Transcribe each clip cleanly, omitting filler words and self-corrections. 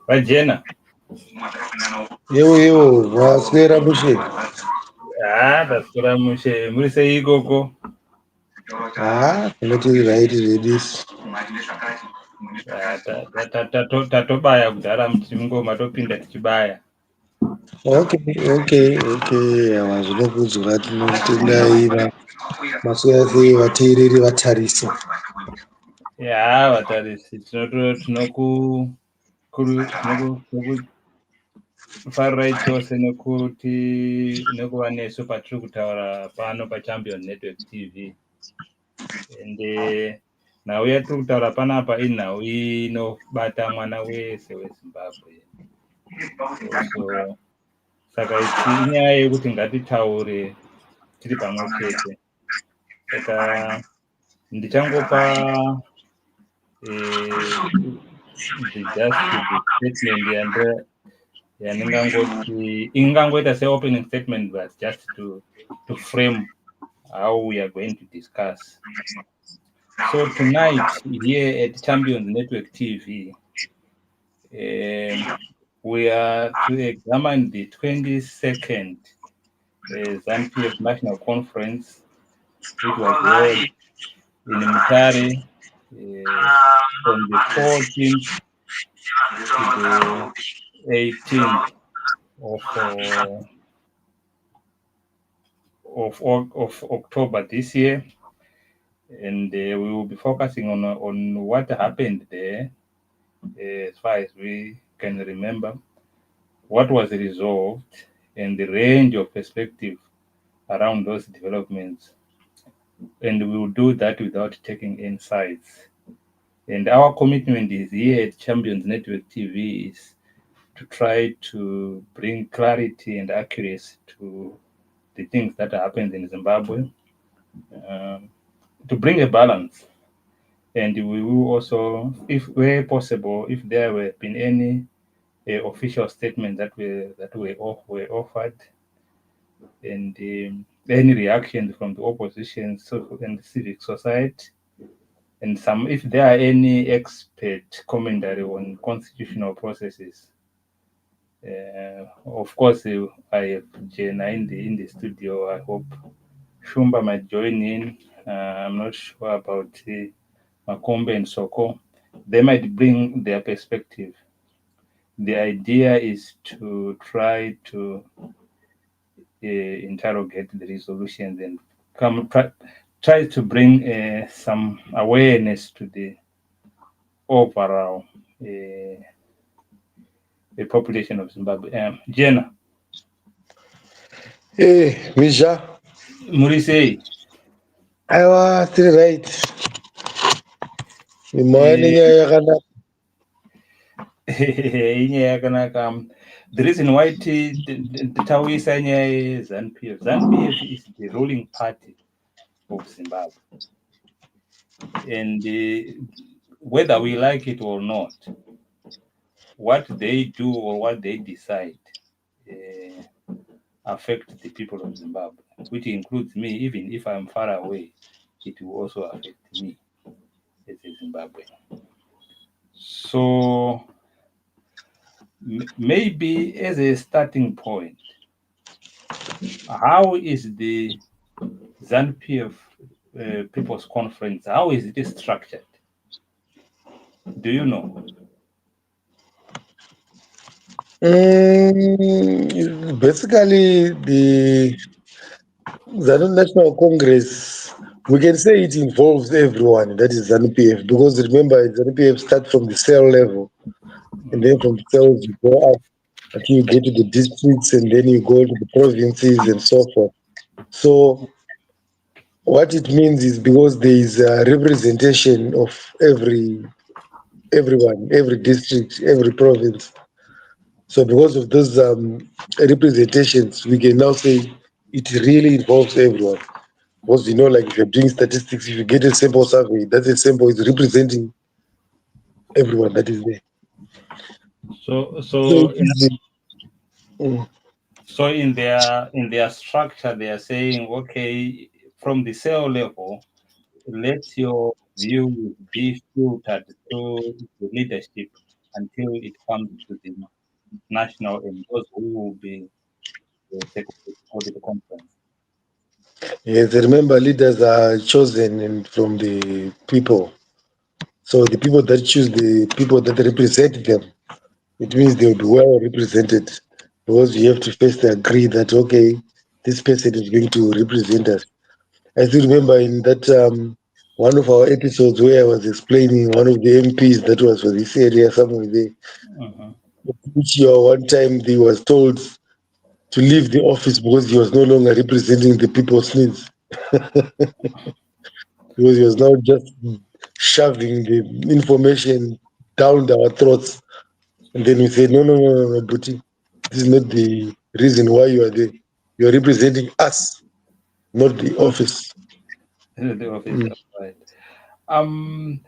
Vajena. Iwo vaswera mushe. Taswera mushe muri sei ikoko? Tinoti right zvedisi. Tatobaya kudhara muchingoma topinda tichibaya. Okay. Awa zvinokudzwa tinotendai maswera sei vateereri vatarisi. Vatarisi tinokufarira chose nekuva nesu patiri kutaura pano paChampion Network TV. Ende nhau yatiri kutaura panapa inhau inobata mwana wese weZimbabwe. So saka inyaya yekuti ngatitaure tiri pamwe chete. Saka ndichangopa statement yaningangoti ingangoita se-opening statement, but just to frame how we are going to discuss. So tonight here at Champions Network TV, we are to examine the 22nd ZANU-PF National Conference, which was held in Mutare from the 14th to the 18th of October this year. And we will be focusing on what happened there, as far as we can remember, what was resolved, and the range of perspective around those developments. And we will do that without taking any sides. And our commitment is here at Champions Network TV is to try to bring clarity and accuracy to the things that happened in Zimbabwe, to bring a balance. And we will also, if where possible, if there were been any official statements that were offered, and any reactions from the opposition and civic society, and if there are any expert commentary on constitutional processes. Of course, I have Jenna in the studio. I hope Shumba might join in. I'm not sure about Makombe and Soko. They might bring their perspective. The idea is to try to interrogate the resolutions and try to bring some awareness to the overall the population of Zimbabwe. Jenna. Misha. Murisei. Aiwa, tiri right. Imani nyaya yakanaka. Inyaya yakanaka. The reason why tawisa nyaya yeZANU-PF. ZANU-PF is the ruling party of Zimbabwe. And whether we like it or not, what they do or what they decide affect the people of Zimbabwe, which includes me. Even if I'm far away, it will also affect me as a Zimbabwean. So maybe as a starting point, how is the ZANU-PF People's Conference, how is it structured? Do you know? Basically, the ZANU National Congress, we can say it involves everyone, that is ZANU-PF, because remember, ZANU-PF starts from the cell level, and then from the cells you go up until you get to the districts, and then you go to the provinces and so forth. So what it means is because there is a representation of everyone, every district, every province. So because of those representations, we can now say it really involves everyone. Because like if you're doing statistics, if you get a sample survey, that a sample is representing everyone that is there. So in their structure, they are saying, okay, from the cell level, let your view be filtered to the leadership, until it comes to the national and those who will be for the conference. Yes, remember, leaders are chosen from the people. So the people that choose the people that represent them, it means they'll be well represented because you have to first agree that, okay, this person is going to represent us. I still remember in that one of our episodes where I was explaining one of the MPs that was for this area somewhere there, Mhm. which year one time he was told to leave the office because he was no longer representing the people's needs. Because he was now just shoving the information down our throats. And then we said, no, no, no, no, no, Buti, this is not the reason why you are there. You are representing us, not the office. The office, Mm. right? Um,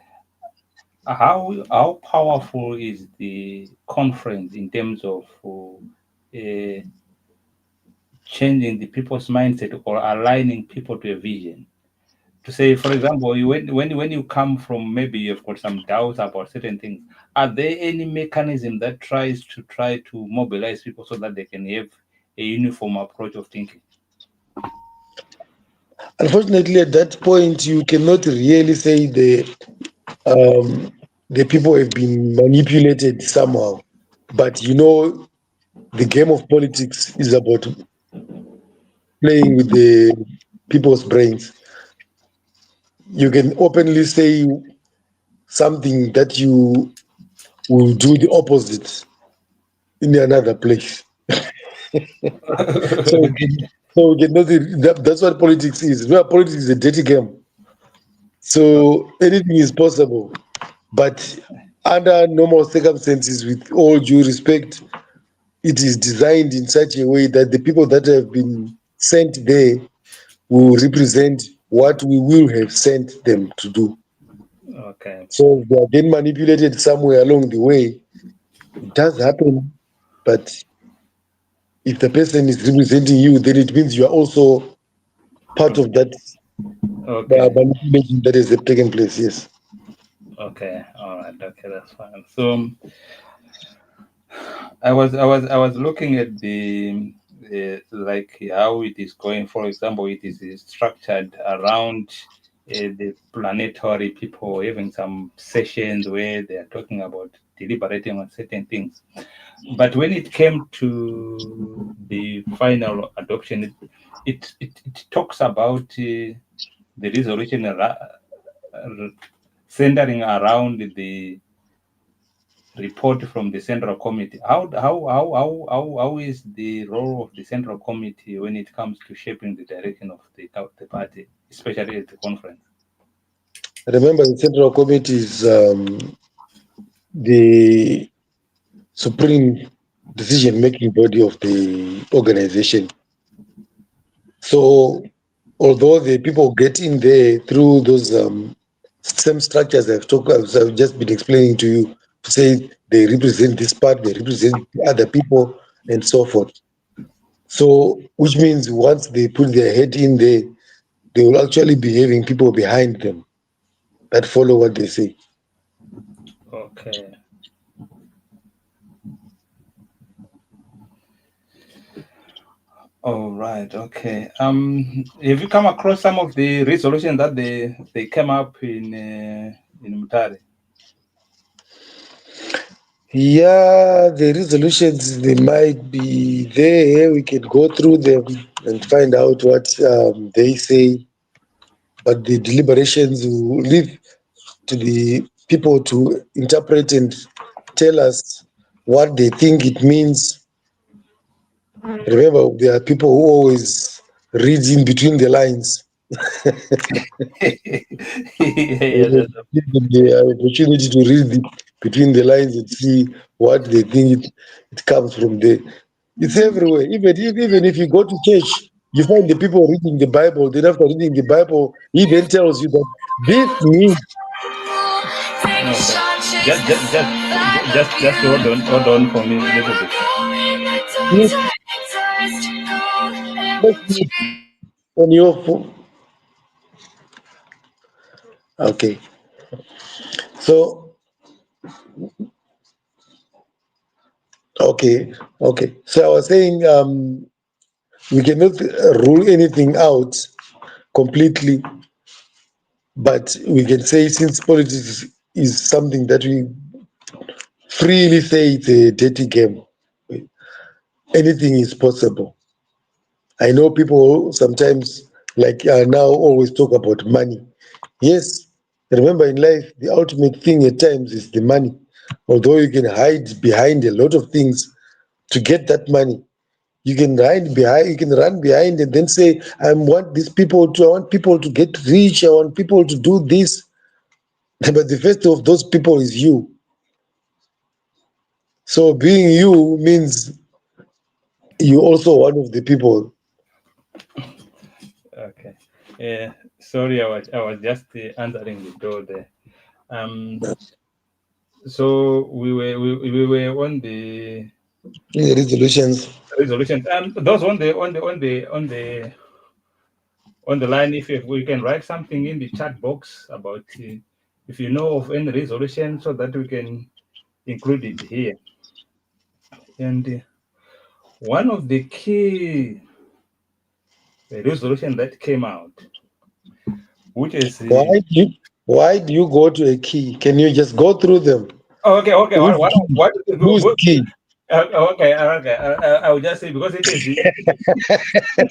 how powerful is the conference in terms of changing the people's mindset or aligning people to a vision? To say, for example, when you come from, maybe you've got some doubts about certain things, are there any mechanism that try to mobilize people so that they can have a uniform approach of thinking? Unfortunately, at that point, you cannot really say the people have been manipulated somehow. But the game of politics is about playing with the people's brains. You can openly say something that you will do the opposite in another place. So, we cannot, that's what politics is. Well, politics is a dirty game. So anything is possible. But under normal circumstances, with all due respect, it is designed in such a way that the people that have been sent there will represent what we will have sent them to do. Okay, So if they are then manipulated somewhere along the way, it does happen. But if the person is representing you, then it means you are also part of that okay, manipulation that has taken place. Yes. okay, all right, okay, that's fine. So I was looking at the like how it is going. For example, it is structured around the planetary people having some sessions where they are talking about deliberating on certain things. But when it came to the final adoption, it talks about the resolution centering around the report from the central committee. How is the role of the central committee when it comes to shaping the direction of the party, especially at the conference? Remember, the Central Committee is the supreme decision-making body of the organization. So, although the people get in there through those same structures I've just been explaining to you, to say they represent this part, they represent other people, and so forth. So, which means once they put their head in there, they will actually be having people behind them that follow what they say. Okay. All right. Okay. Have you come across some of the resolutions that they came up in Mutare? Yeah, the resolutions, they might be there. We can go through them and find out what they say. But the deliberations will leave to the people to interpret and tell us what they think it means. Remember, there are people who always read in between the lines. Yeah, Give them the opportunity to read between the lines and see what they think it comes from there. It's everywhere. Even if you go to church, you find the people reading the Bible. Then after reading the Bible, he then tells you that this means okay. Just hold on for me a little bit. this, this means on your phone. Okay. So Okay, okay. So I was saying we cannot rule anything out completely, but we can say since politics is something that we freely say it's a dirty game, anything is possible. I know people sometimes, like now, always talk about money. Yes, remember in life, the ultimate thing at times is the money. Although you can hide behind a lot of things to get that money, you can hide behind, you can run behind and then say, I want people to get rich, I want people to do this. But the first of those people is you. So being you means you also one of the people. Okay. Sorry, I was just answering the door there. Um, so we were on the Resolutions. resolutions. Those on the line. If we can write something in the chat box about if you know of any resolution, so that we can include it here. And one of the key resolution that came out, which is Why do you why do you go to a key? Can you just go through them? okay, okay. Who's key? What Who's key? okay, okay. I will just say because it has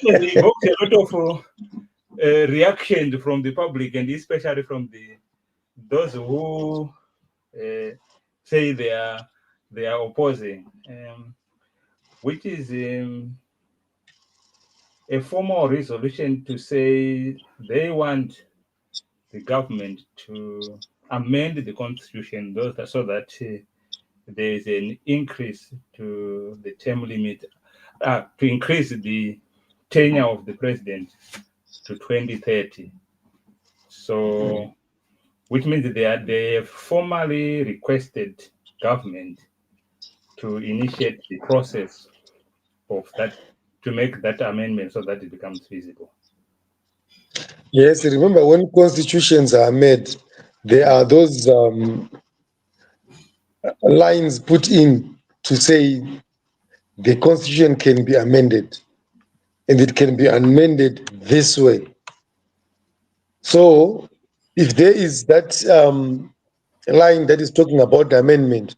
evoked a lot of reaction from the public, and especially from those who uh, say they are opposing, which is a formal resolution to say they want the government to amend the constitution so that there is an increase to the term limit, to increase the tenure of the president to 2030. So, which means they have formally requested government to initiate the process of that, to make that amendment so that it becomes feasible. Yes, remember when constitutions are made, there are those lines put in to say the constitution can be amended and it can be amended this way. So if there is that line that is talking about the amendment,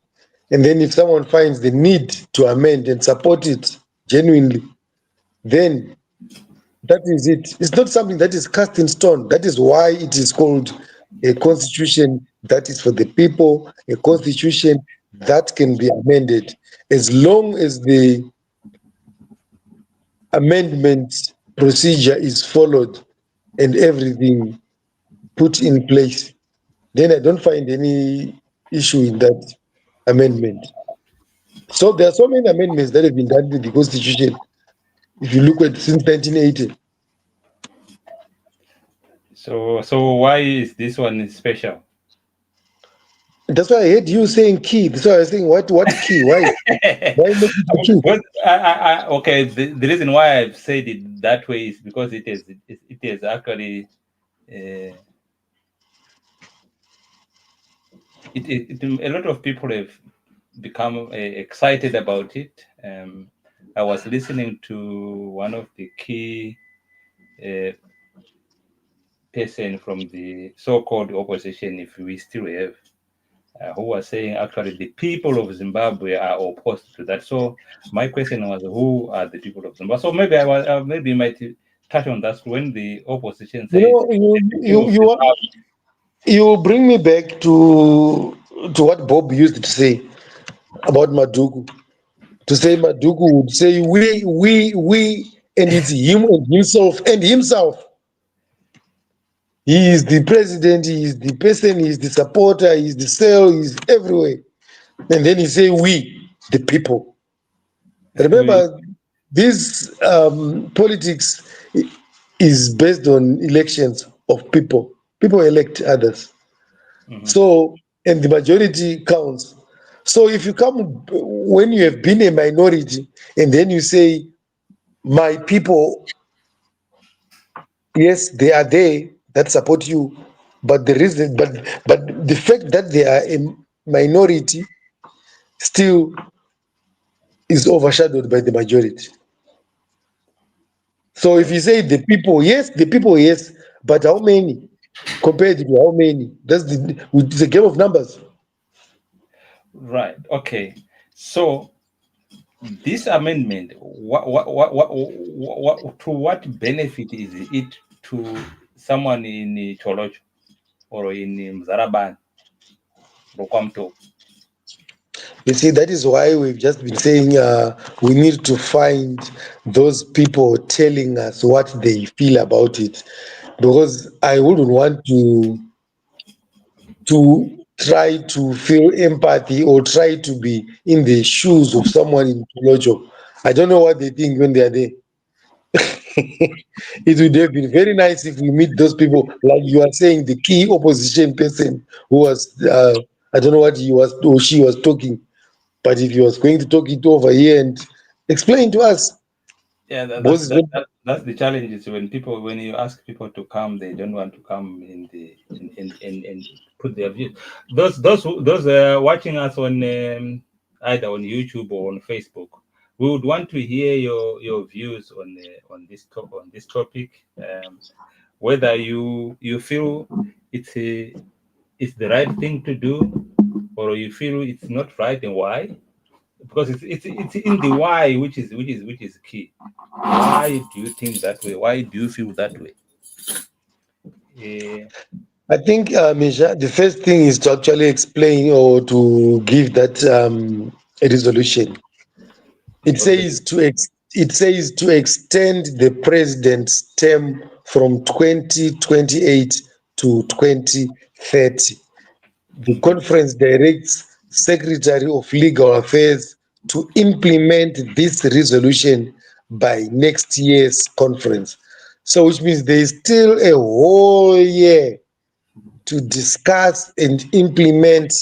and then if someone finds the need to amend and support it genuinely, then that is it. It's not something that is cast in stone. That is why it is called a constitution that is for the people, a constitution that can be amended as long as the amendment procedure is followed and everything put in place. Then I don't find any issue in that amendment. So there are so many amendments that have been done to the constitution. If you look at since 1980, So why is this one special? that's why I heard you saying key. That's why I was saying what key? Why make it a key? But okay, the reason why I've said it that way is because it is actually uh, a lot of people have become excited about it. I was listening to one of the key uh, person from the so-called opposition, if we still have, who was saying actually the people of Zimbabwe are opposed to that. So my question was, who are the people of Zimbabwe? So maybe maybe you might touch on that when the opposition You says know, the people of Zimbabwe. you bring me back to what Bob used to say about Maduku. To say Maduku would say we, and it's him and himself and himself. He is the president, he is the person, he is the supporter, he is the cell, he is everywhere. And then he say we, the people. We, Remember, this politics is based on elections of people. People elect others. mhm. So, and the majority counts. So if you come when you have been a minority and then you say, my people, yes, they are there that support you, but the reason, but the fact that they are a minority still is overshadowed by the majority. So if you say the people, yes, but how many compared to how many? It's a game of numbers. Right. Okay. So this amendment, to what benefit is it to someone in Cholocho or in Mzaraban, Rokwamto? You see, that is why we've just been saying we need to find those people telling us what they feel about it, because I wouldn't want to try to feel empathy or try to be in the shoes of someone in Kilojo. I don't know what they think when they are there. It would have been very nice if we meet those people, like you are saying, the key opposition person who was, I don't know what he was or she was talking, but if he was going to talk it over here and explain to us, Yeah, because it's very, that's the challenge. Is when you ask people to come, they don't want to come in put their views. Those watching us on either on YouTube or on Facebook, we would want to hear your views on this topic. Whether you feel it's the right thing to do, or you feel it's not right, and why. Because it's in the why which is key. Why do you think that way? Why do you feel that way? Eh, I think, Misha, the first thing is to actually explain or to give that a resolution. It okay. says it says to extend the president's term from 2028 to 2030. The conference directs Secretary of Legal Affairs to implement this resolution by next year's conference. So, which means there is still a whole year to discuss and implement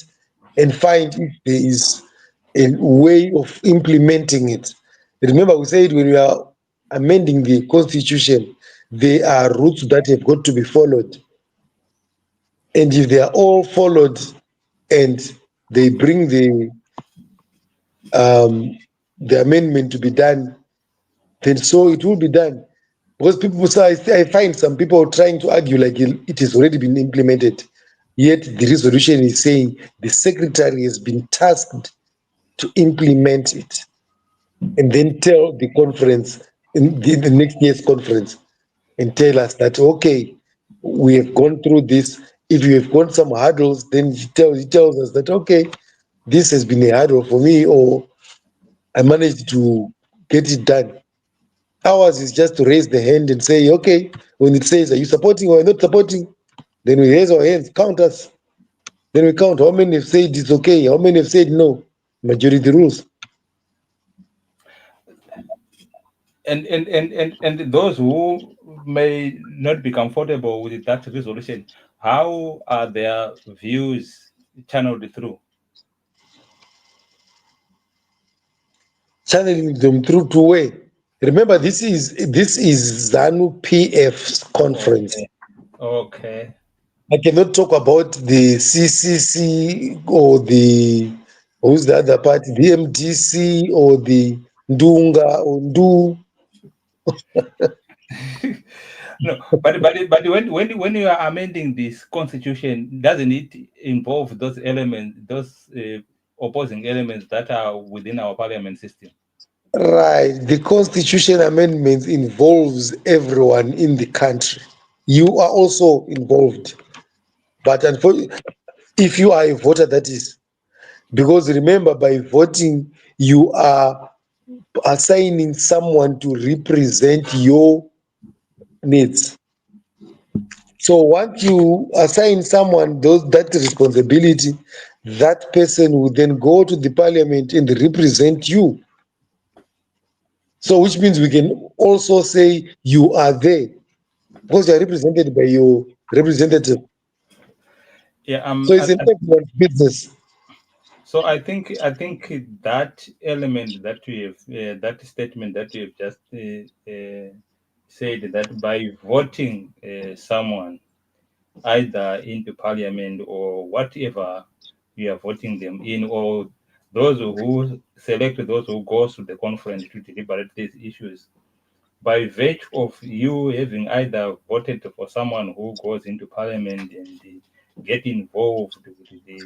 and find if there is a way of implementing it. Remember, we said when we are amending the constitution, there are routes that have got to be followed. And if they are all followed and they bring um, the amendment to be done, then so it will be done. Because people, so I find some people trying to argue like it has already been implemented. Yet the resolution is saying the secretary has been tasked to implement it and then tell the conference in the next year's conference and tell us that, okay, we have gone through this. If you have gone some hurdles, then he tells us that, okay, this has been a hurdle for me, or I managed to get it done. Ours is just to raise the hand and say, okay, when it says, are you supporting or not supporting? Then we raise our hands, count us. Then we count how many have said it's okay, how many have said no. Majority rules. And those who may not be comfortable with that resolution, how are their views channeled through? Channeling them through to where? Remember, this is ZANU PF's conference. Okay. Okay. I cannot talk about the CCC or the who's the other party, the MDC or the Ndunga or Ndu. No, but when you are amending this constitution, doesn't it involve those elements, those opposing elements that are within our parliament system? Right. The constitution amendment involves everyone in the country. You are also involved. But if you are a voter, that is, because remember, by voting, you are assigning someone to represent your needs. So once you assign someone that responsibility, that person will then go to the parliament and represent you. So which means we can also say you are there because you are represented by your representative. Yeah. So it's an everyone's business. So I think that element that we have, that statement that we have just said, that by voting someone either into parliament or whatever we are voting them in, or those who select those who goes to the conference to deliberate these issues. By virtue of you having either voted for someone who goes into parliament and get involved with the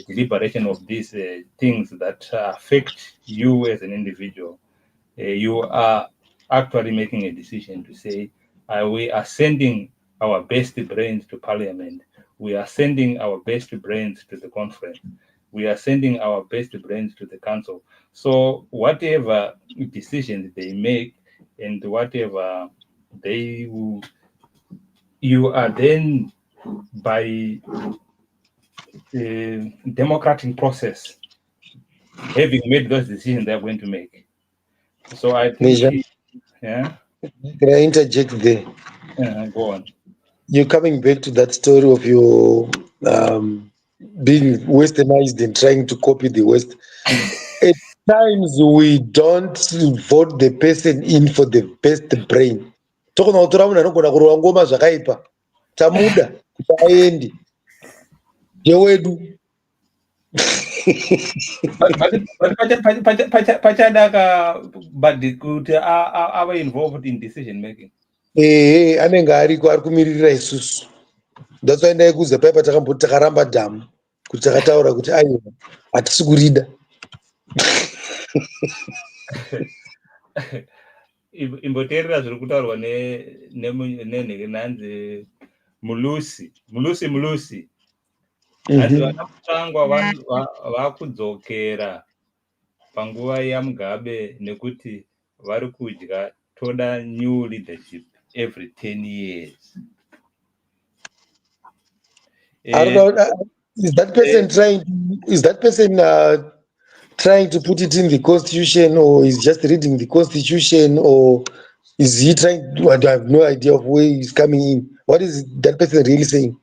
deliberation of these things that affect you as an individual, you are actually making a decision to say, we are sending our best brains to parliament. We are sending our best brains to the conference. We are sending our best brains to the council. So whatever decisions they make and whatever they will, you are then by democratic process having made those decisions they're going to make. So I think, Major, yeah, can I interject there? go on. You're coming back to that story of your um, being westernized and trying to copy the West. At times, we don't vote the person in for the best brain. Tokona kutora munhu anogona kurova ngoma zvakaipa tamuda kuti aende ndewedu. Pachadaka but kuti ave involved in decision making. Ehe, anenge ariko ari kumiririra isusu. That's why ndaikuudza paipa takamboti takaramba dhamu kuti takataura kuti aiwa hatisi kurida. Imboteerera zviri kutaurwa nenheke nanzi mulusi hanzi vana mutangwa vakudzokera panguva yamugabe nekuti vari kudya toda new leadership every 10 years. Is that person trying to put it in the constitution, or is just reading the constitution, or is he trying to, I have no idea of where he's coming in. What is that person really saying?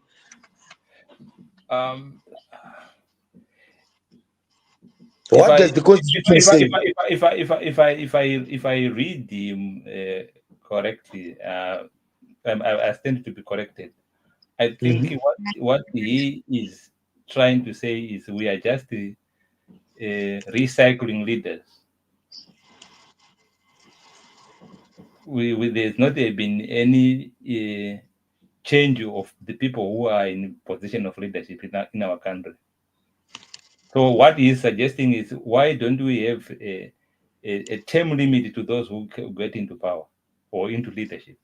What does the constitution say? If I read him correctly, I stand to be corrected. I think what he is trying to say is we are just recycling leaders. There's not been any change of the people who are in position of leadership in our country. So what he's suggesting is, why don't we have a term limit to those who get into power or into leadership?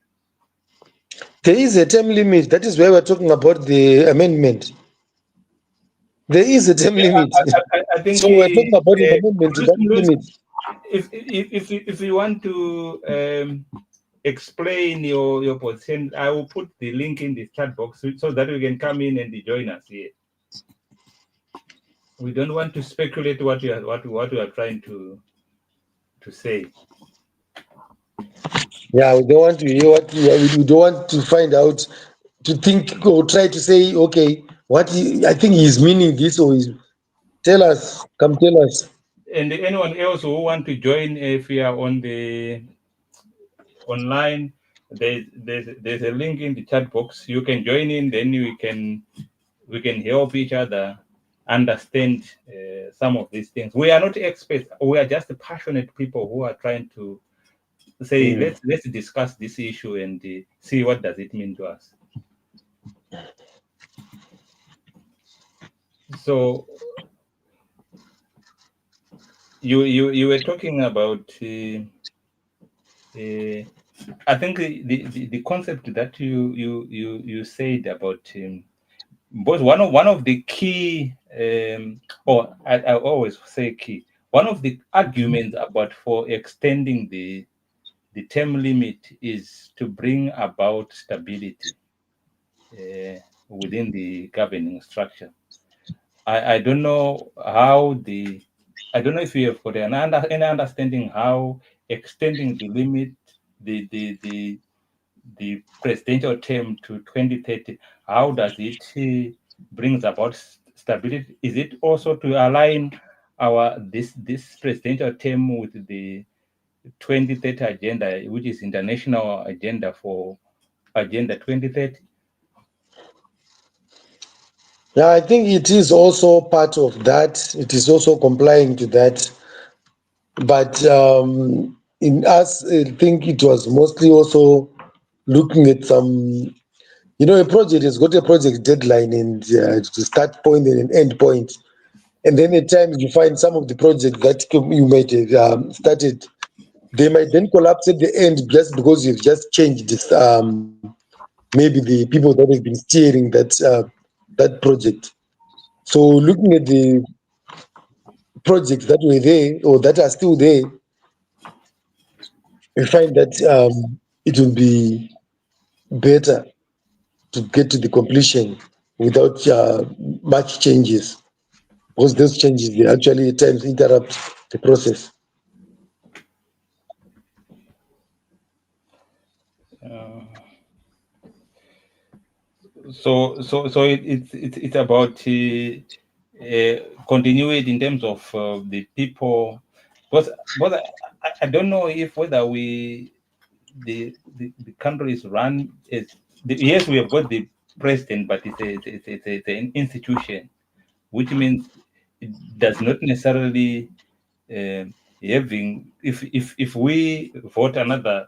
There is a term limit. That is why we're talking about the amendment. There is a term limit. I think so we're talking about an amendment to that limit. If you want to explain your position, I will put the link in the chat box so that you can come in and join us here. We don't want to speculate what you are trying to say. Yeah, we don't want to hear what we don't want to find out, to think or try to say, okay, I think he's meaning this, or tell us, come tell us. And anyone else who want to join, if you are on the online, there's a link in the chat box. You can join in, then we can help each other understand some of these things. We are not experts. We are just passionate people who are trying to say, let's discuss this issue and see what does it mean to us. So you were talking about I think the concept that you said about but one of the key or I always say key, one of the arguments about for extending the term limit is to bring about stability within the governing structure. I don't know I don't know if you have got any understanding how extending the limit, the presidential term to 2030, how does it brings about stability? Is it also to align this presidential term with the 2030 agenda, which is international agenda for Agenda 2030? Yeah, I think it is also part of that. It is also complying to that. But in us, I think it was mostly also looking at some, a project has got a project deadline and to start point and an end point. And then at times you find some of the projects that you might have started, they might then collapse at the end just because you've just changed this, maybe the people that have been steering that project. So looking at the projects that were there or that are still there, we find that it will be better to get to the completion without much changes, because those changes they actually at times interrupt the process. Uh, so it's about continuity in terms of the people, but I don't know if whether the country is run as yes, we have got the president, but it's an institution, which means it does not necessarily uh, having if we vote another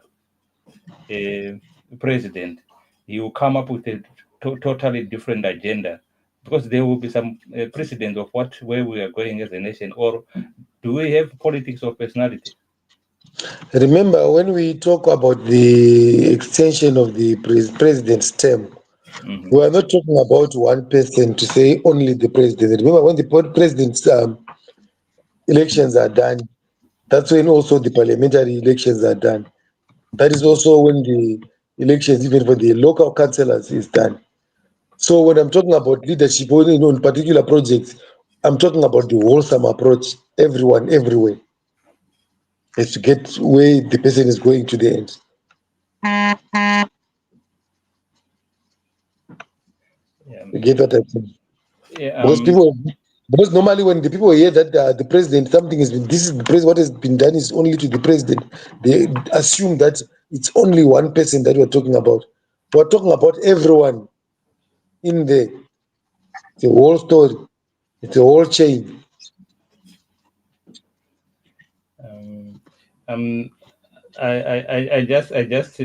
uh, president, he will come up with a totally different agenda, because there will be some precedent of what where we are going as a nation. Or do we have politics of personality? Remember, when we talk about the extension of the president's term, Hmm. we are not talking about one person to say only the president. Remember, when the president's elections are done, that's when also the parliamentary elections are done. That is also when the elections, even for the local councillors, is done. So when I'm talking about leadership, or in particular projects, I'm talking about the wholesome approach. Everyone, everywhere, is to get where the person is going to the end. Yeah. You get what I mean? Yeah. Because because normally when the people hear that the president, something has been, this is the president, what has been done is only to the president, they assume that it's only one person that we're talking about. We're talking about everyone in there. It's a whole story. It's a whole chain. Um, um, I just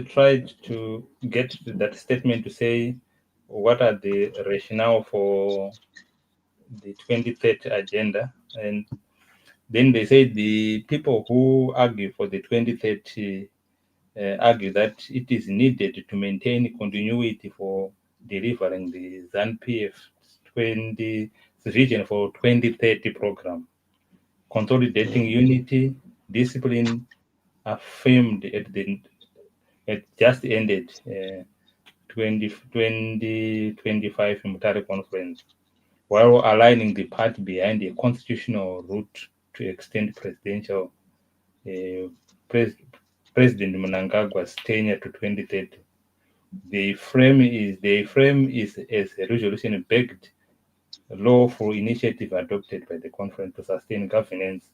tried to get to that statement to say what are the rationale for the 2030 agenda, and then they say the people who argue for the 2030 argue that it is needed to maintain continuity for delivering the ZANU-PF 20 vision for 2030 program, consolidating unity, discipline affirmed at the it just ended 2025 Mutare conference, while aligning the party behind a constitutional route to extend presidential uh, pres- President Mnangagwa's tenure to 2030. The frame is as a resolution-backed lawful initiative adopted by the conference to sustain governance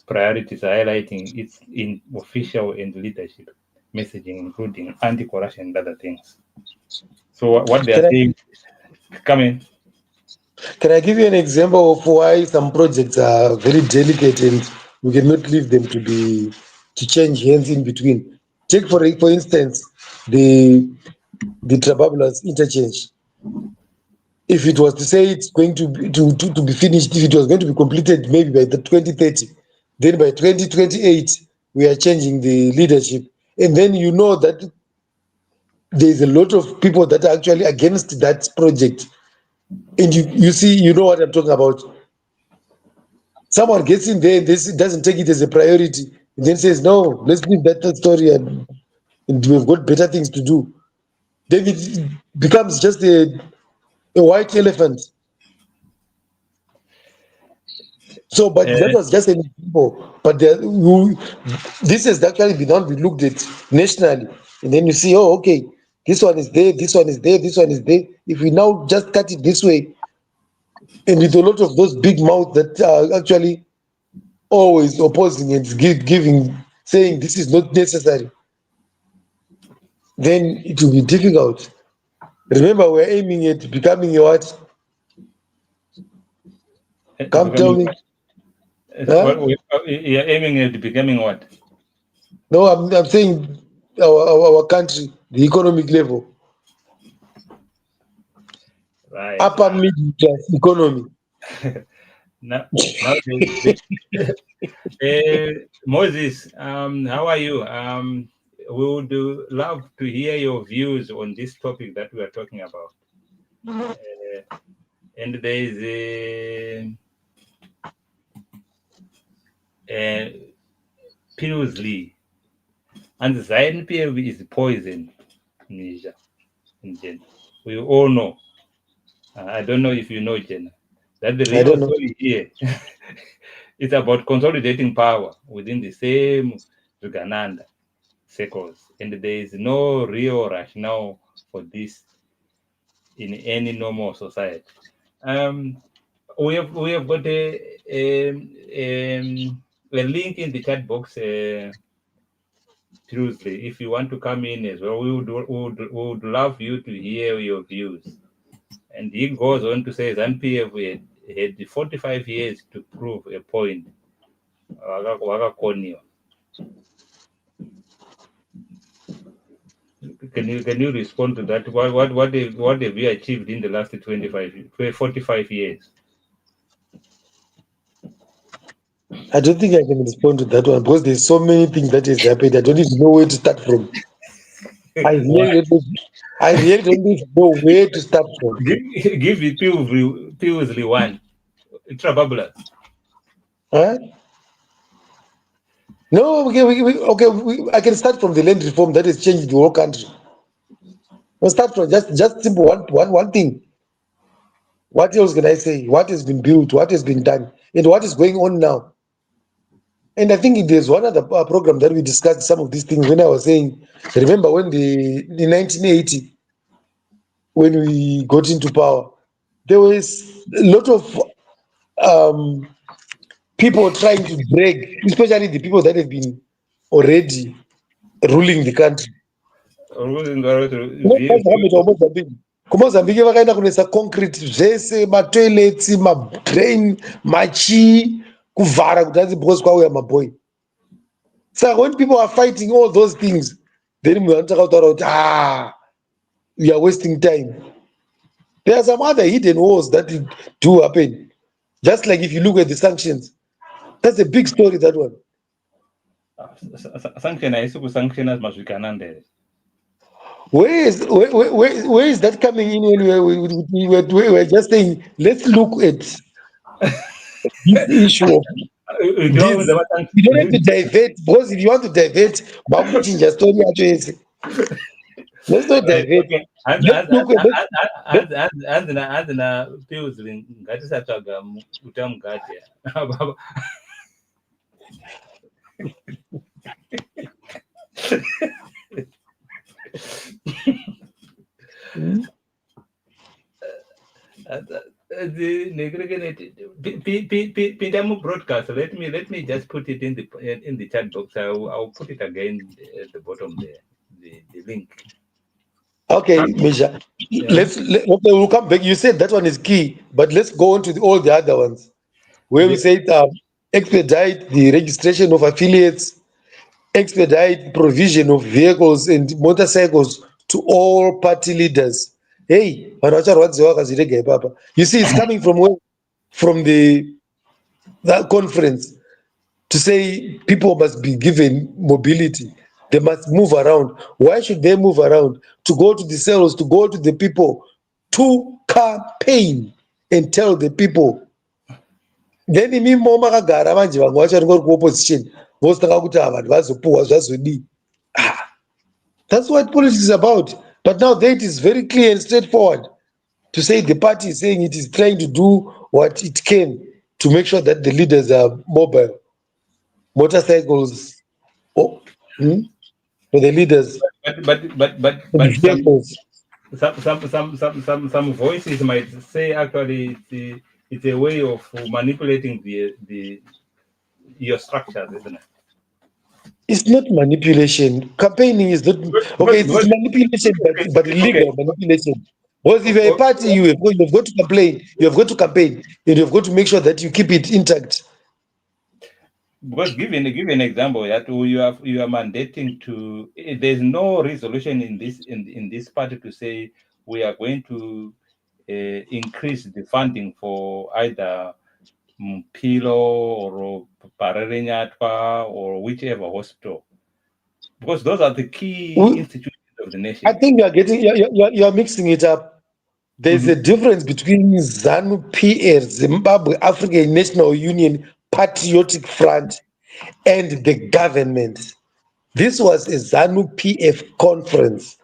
priorities, highlighting its in official and leadership messaging, including anti-corruption and other things. So what they are Can I saying, coming, can I give you an example of why some projects are very delicate and we cannot leave them to change hands in between? Take for instance the Trababulas interchange. If it was to say it's going to be finished, if it was going to be completed maybe by the 2030, then by 2028 we are changing the leadership, and then you know that there's a lot of people that are actually against that project, and you see, you know what I'm talking about. Someone gets in there and this doesn't take it as a priority, and then says no, let's leave that story, and we've got better things to do. Then it becomes just a white elephant. So, but that uh, was just an example. But this has actually been done. We looked at nationally, and then you see, oh, okay, this one is there, this one is there, this one is there. If we now just cut it this way, and with a lot of those big mouths that are actually always opposing and giving, saying this is not necessary, then it will be difficult. Remember, we're aiming at becoming a what? Come tell Becoming me. what? Huh? You're aiming at becoming what? No, I'm saying our country, the economic level, Right. upper middle class economy. Now, now Moses, how are you? We would love to hear your views on this topic that we are talking about. Uh, and there is Pilsley, and ZANU is poison, Nisha and Jen. We all know. I don't know if you know, Jen, that the I real don't know. story here is about consolidating power within the same Uganda circles, and there is no real rationale for this in any normal society. Um, we have got a link in the chat box, Tuesday. If you want to come in as well, we would love you to hear your views. And he goes on to say ZANU-PF had 45 years to prove a point. Wakakonio. Can you respond to that? What have you achieved in the last 45 years? I don't think I can respond to that one because there's so many things that has happened. I don't even know where to start from. I Why? really don't, I really don't even know where to start from. Give the Pillsbury one. Trababula. Huh? No, okay, I can start from the land reform that has changed the whole country. We'll start from just simple one thing. What else can I say? What has been built? What has been done? And what is going on now? And I think there's one other program that we discussed some of these things when I was saying, remember when in 1980, when we got into power, there was a lot of um, people trying to drag, especially the people that have been already ruling the country. Kumozambique vakaenda kunoisa concrete zvese matoilets madrain machii kuvhara kuti hanzi because kwauya mabhoi. Saka when people are fighting all those things, then munhu anotaka kutaura kuti we are wasting time. There are some other hidden wars that do happen. Just like if you look at the sanctions, that's a big story, that one. Sanction haisi kusanctiona mazvikanandere. Where is that coming in when we were just saying, let's look at this issue of this. You don't have to divert, because if you want to divert, makuchinja story yacho yese. Let's not Right, divert. okay. Let's look at Handina Pillsbury ngatisatsvaga utamugati. Pindamu broadcast. Let me just put it in the chat box. I'll put it again at the bottom there. The link. Okay, Misha. Yeah. We'll come back. You said that one is key, but let's go on to all the other ones where we said expedite the registration of affiliates, expedite provision of vehicles and motorcycles to all party leaders. Hey, you see, it's coming from where? From that conference to say people must be given mobility. They must move around. Why should they move around? To go to the cells, to go to the people, to campaign and tell the people. Then imimo makagara manje vamwe vacho vari kuopposition vositanga kuti ava vanhu vazopuhwa zvazodii. That's what politics is about. But now that is very clear and straightforward to say the party is saying it is trying to do what it can to make sure that the leaders are mobile. Motorcycles for the leaders. But some voices might say actually it's a way of manipulating the your structures, isn't it? It's not manipulation. Campaigning is not okay. It's manipulation, but Okay. legal manipulation. Because if you're a party, you have got to complain, you have got to campaign, and you have got to make sure that you keep it intact. Because give an example that you are mandating to, there's no resolution in this party to say we are going to increase the funding for either Mpilo or Pararenyatwa or whichever hospital, because those are the key We- institutions of the I nation. think you're mixing it up. There's a difference between ZANU PF, Zimbabwe African National Union Patriotic Front, and the government. This was a ZANU PF conference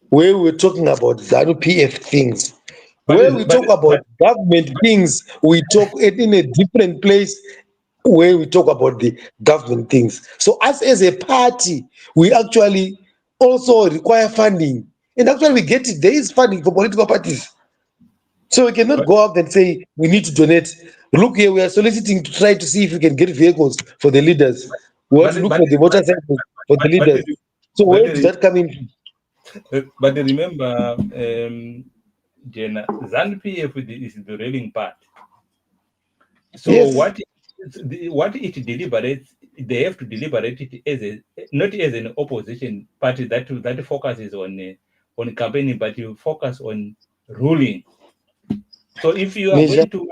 where we're talking about ZANU PF things. But Where we but talk about but government things, we talk it in a different place where we talk about the government things. So us as a party, we actually also require funding. And actually we get it. There is funding for political parties. So we cannot but go out and say we need to donate. Look here, we are soliciting to try to see if we can get vehicles for the leaders. We want but to look but for the motorcycles for the but, leaders. So but, where does that come in? but remember, Jenna, ZANU PF is the ruling part. So Yes, what it deliberates, they have to deliberate it as a, not as an opposition party that focuses on campaigning, but you focus on ruling. So if you are Meja, going to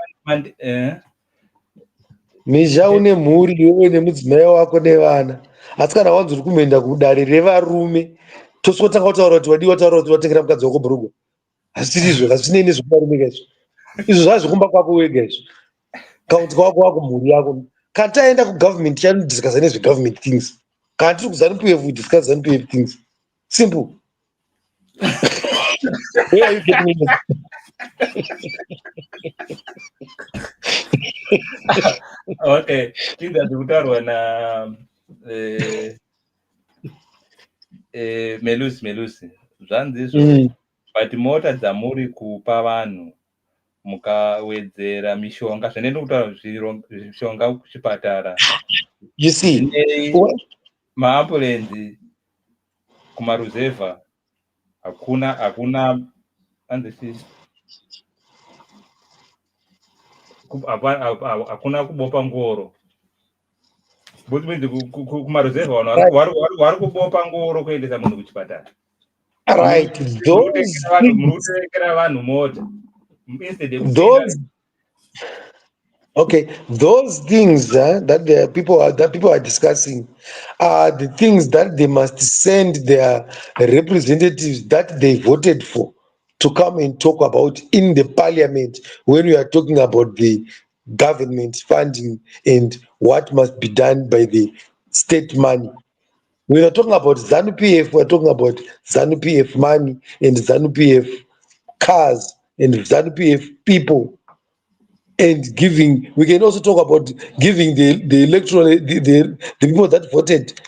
Meja tell, une mhuri iwe nemudzimai wako nevana. Asi kana wanzi uri kumboenda kudare revarume, tosotanga kutaura kuti wadiwa taura kuti watengera mukadzi wako bhurugwa. Hazvisiri izvo, hazvinei nezvekuvarume izvo. Izvo zvazvikumba kwako wega izvo. Kaunti kwako wako mhuri yako. Kana taenda kugovernment chanodiscussa nezvegovernment things. Kana tiri kuZANU PF we discuss ZANU PF things. Simple. Where are you getting it? okay, tinda kutaurwa na Melusi zvanzizvo, but mota dzamuri kupa vanhu mukawedzera mishonga, zvinoenda kutaura mishonga kuchipatara, You see, zvine maambulenzi kumaruzevha hakuna handisi, hakuna kubopa ngoro. Which means kumaruzevha vanhu vari kubopa ngoro kuendesa munhu kuchipatara. right, those things, Murikutengera vanhu mota instead those okay, those things that the people are discussing are the things that they must send their representatives that they voted for to come and talk about in the parliament when we are talking about the government funding and what must be done by the state money. We are talking about ZANU PF, we are talking about ZANU PF money and ZANU PF cars and ZANU PF people. And giving, we can also talk about giving the electoral, the people that voted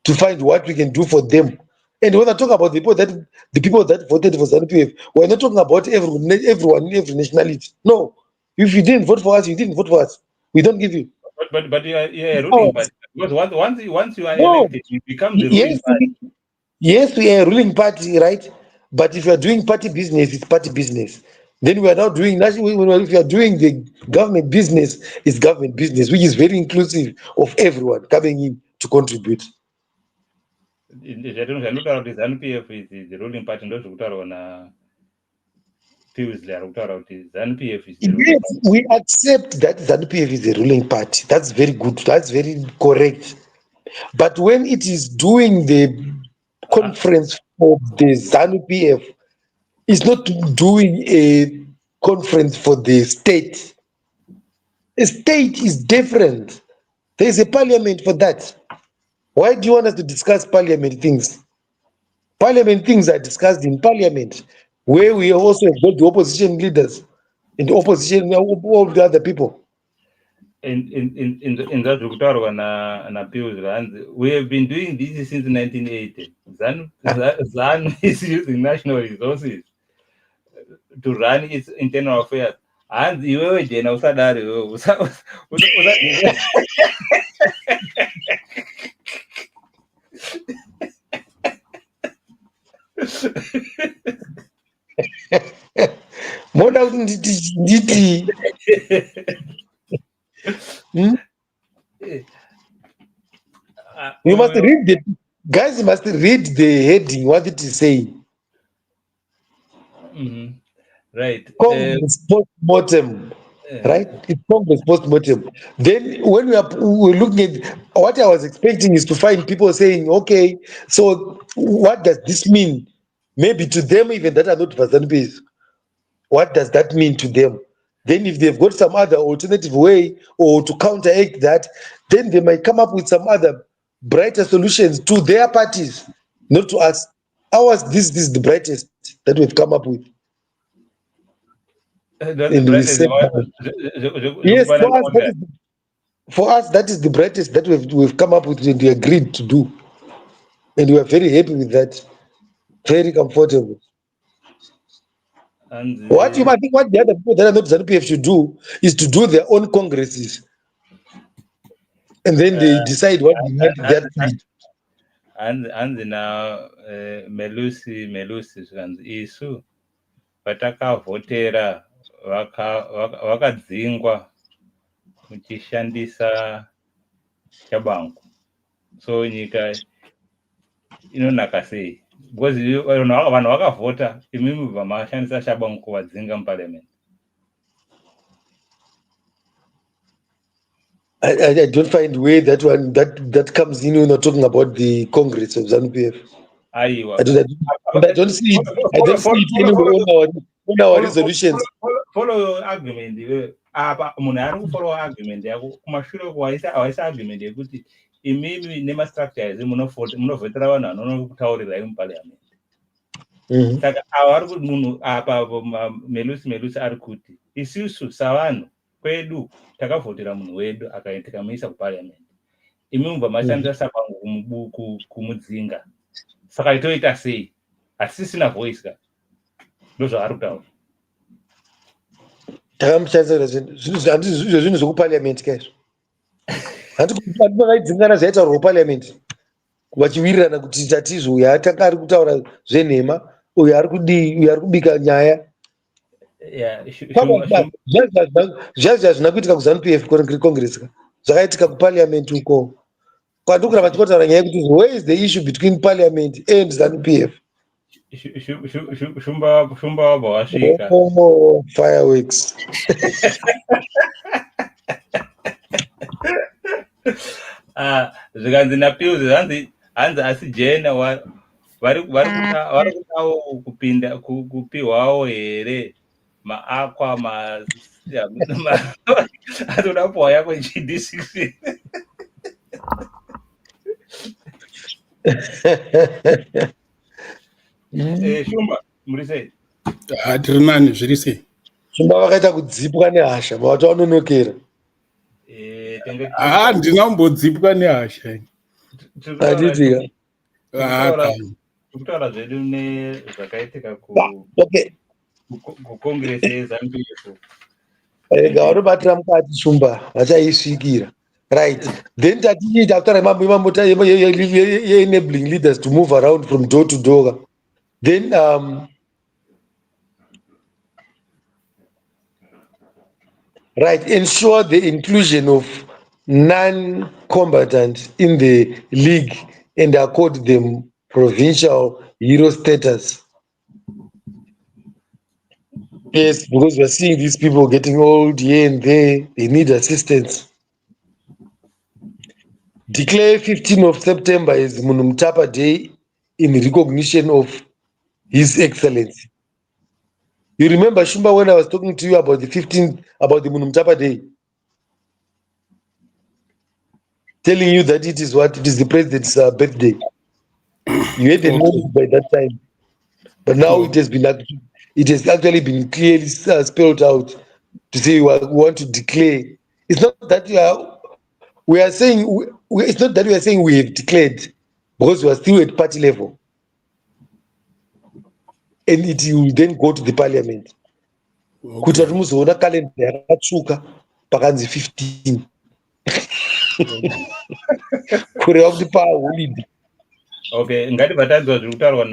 to find what we can do for them. And when I talk about the people that voted for ZANU PF, we're not talking about everyone in every nationality. No, if you didn't vote for us, you didn't vote for us. We don't give you. but you are a Oh, ruling party, because once you are no. elected, you become the ruling Yes, party. yes, we are a ruling party, right? But if you are doing party business, it's party business. Then we are now doing national. If you are doing the government business, it's government business, which is very inclusive of everyone coming in to contribute. Zvanotaura kuti ZANU PF is the ruling party ndozvokutaurwa naPius ari kutaura kuti ZANU PF is the ruling Yes, party. we accept that ZANU PF is a ruling party. That's very good. That's very correct. But when it is doing the conference for the ZANU PF, it's not doing a conference for the state. A state is different. There is a parliament for that. Why do you want us to discuss parliament things? Parliament things are discussed in parliament, where we also have got the opposition leaders and the opposition, all the other people. In zvokutaurwa naPius Ranzi, we have been doing this since 1980. ZANU is using national resources to run its internal affairs. Hanzi iwewe jena usadaro iwewe Moda kuti nditi you must read the guys must read the heading what it is saying. Right. Congress postmortem. Right? It's Congress postmortem. Then when we're looking at what I was expecting is to find people saying, okay, so what does this mean? Maybe to them even that are not ZANU-PF. What does that mean to them? Then if they've got some other alternative way or to counteract that, then they might come up with some other brighter solutions to their parties, not to us. Ours, this is the brightest that we've come up with. And we said, yes, for us, that is the brightest that we've come up with and we agreed to do. And we are very happy with that. Very comfortable. What you might think what the other people that are not ZANU-PF should do is to do their own congresses. And then they decide what they want that to be. And now Melusi zvanzi isu vatakavhotera vakadzingwa muchishandisa chabangu, so nyika inonaka sei? Because vanhu vakavhota, imimi bva mashandisa chabangu kuvadzinga muparliament. I don't find where that one that comes in when you're talking about the Congress of ZANU-PF. I don't see it. I don't see it anywhere on our resolutions. Follow your argument. Munhu ari kufollow argument yako kumashure hawaisi argument yekuti imimi nemastructures munovhotera vanhu vanokutaurirai muparliament. Saka ava ari kuti munhu apa Melusi ari kuti isusu savanhu kwedu takavhotera munhu wedu tikamuisa kuparliament, imi mubva mashandisa sabangu kumudzinga, saka itoita sei? Hasisina voice ka, ndozvaari kutaura. Takamushandisa handizvo zvinhu zvokuparliament kaizvo. Handinovaidzinga zvaitaurwa kuparliament vachiwirirana kuti tatizvo uyu atanga ari kutaura zvenhema, uyu ari kudii, uyu ari kubika nyaya. Zvazvo hazvina kuitika kuZANU-PF Congress ka, zvakaitika kuparliament uko. Kwandikura vachikotaura nyaya yekuti where is the issue between parliament and ZANU-PF? Shumba wabva wasvika. Fireworks. Zvikanzi naPius hanzi asi jena vari kudawo kupinda kupiwawo here maakwa atoda kupiwa yako GD6. Shumba muri sei? Tiri nani, zviri sei? Shumba vakaita kudzipwa nehasha mavati vanonokera. Handina kumbodzipwa nehasha. Hatitika. Kutaura zvedu nezvakaitika kucongress yeZANU-PF. Gavanobatira mukati Shumba vachaisvikira. Right. Then tatiita kutaura enabling leaders to move around from door to door. Then right, ensure the inclusion of non-combatants in the league and accord them provincial hero status. Yes, because we're seeing these people getting old here and there, they need assistance. Declare 15th of September as Munumtapa Day in recognition of His Excellency. You remember, Shumba, when I was talking to you about the 15th, about the Munumtapa Day, telling you that it is the president's birthday. You had a knowledge by that time, but now it has actually been clearly spelled out to say we want to declare. It's not that we are saying it's not that we are saying we have declared, because we are still at party level, and it will then go to the parliament. Kuti muzoona calendar yakatsvuka pakanzi 15 kureva kuti paholiday. Okay, ngatibva tanzwa zviri kutaurwa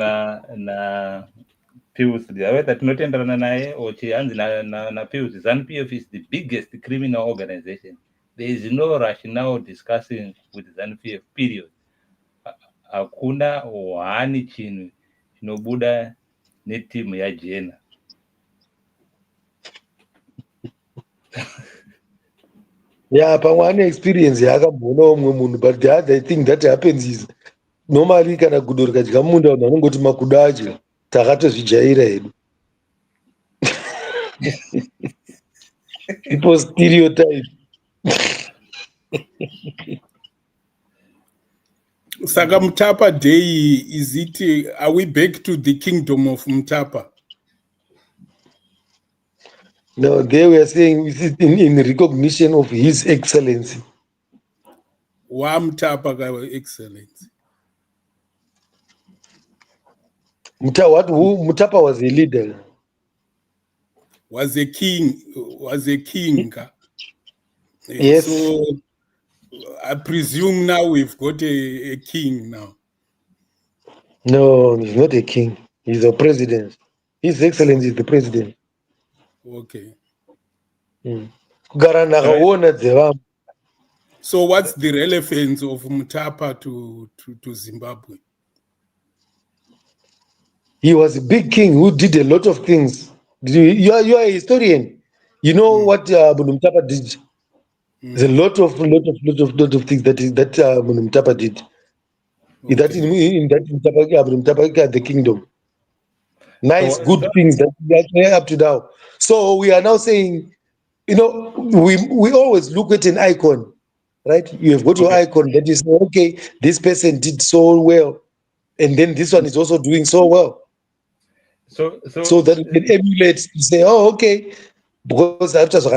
Pius, whether tinotenderana naye or chianzi na Pius, ZANU-PF is the biggest criminal organization. There is no rationale discussing with ZANU-PF, period. Hakuna wani chinhu chinobuda netimu yajena. Yeah, pamwe ane experience yakamboona umwe munhu, but the other thing that happens is normally kana gudo rikadya munda vanhu vanongoti makudo adya, takatozvijaira hedu. People stereotype. Saka Mutapa Day, is it, are we back to the kingdom of Mutapa? No, they were saying this is in recognition of His Excellency. Wa Mutapa Excellency. Mutapa was a leader. Was a king. Yes. So I presume now we've got a king now. No, he's not a king. He's a president. His Excellency is the president. Okay. So what's the relevance of Mutapa to Zimbabwe? He was a big king who did a lot of things. You are a historian. You know what Mutapa did. There's a lot of things that Mutapa did. Okay. That in that Mutapa the kingdom. Nice, so, good things that we are up to now. So we are now saying, you know, we always look at an icon, right? You have got your icon that is okay. This person did so well, and then this one is also doing so well. So that we can emulate to say, oh, okay, because after so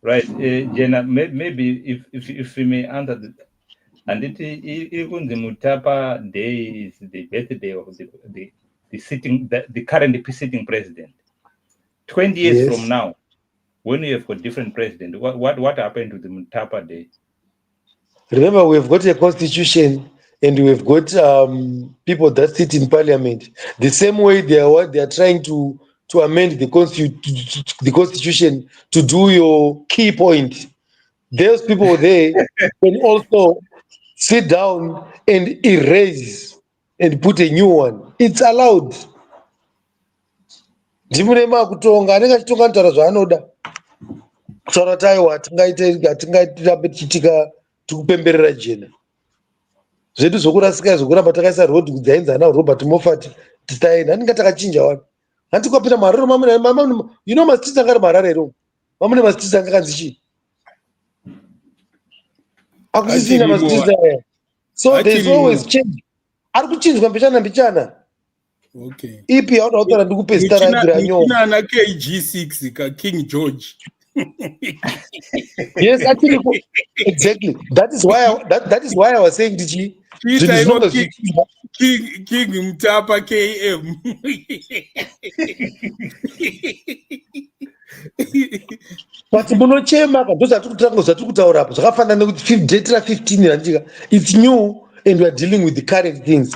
right, Jenna, maybe if we may answer the, and even the Mutapa Day is the birthday of the current sitting president. 20 years from now, when you have got different president, what happened to the Mutapa Day? Remember, we've got a constitution and we've got people that sit in parliament. The same way they are trying to amend the constitution to do your key point. Those people there can also sit down and erase and put a new one. It's allowed. Ndimurema kutonga anenge achitonga ntaura zvaanoda kutaura kuti aiwa hatingarambe tichitika tikupemberera jena zvedu zvokurasika zvokuramba takaisa rodhi kudzainzana Robert Moffat titaenda handinga takachinja wani handikwapinda mararo you know masitisi anga ari mararo ero mamune masitisi anga kanzi chii akusisina masitisi aya. So there's always change. Ari kuchinjwa mbichana. Okay. Ipi yautaura ndikupe zita rangu ranyo. Muchina KG6 ka King George. Yes, actually, exactly. That is why I was saying King Mutapa KM. But munochema zvatiri kutaura apo zvakafanana nekuti date ra15 randika. It's new and we are dealing with the current things.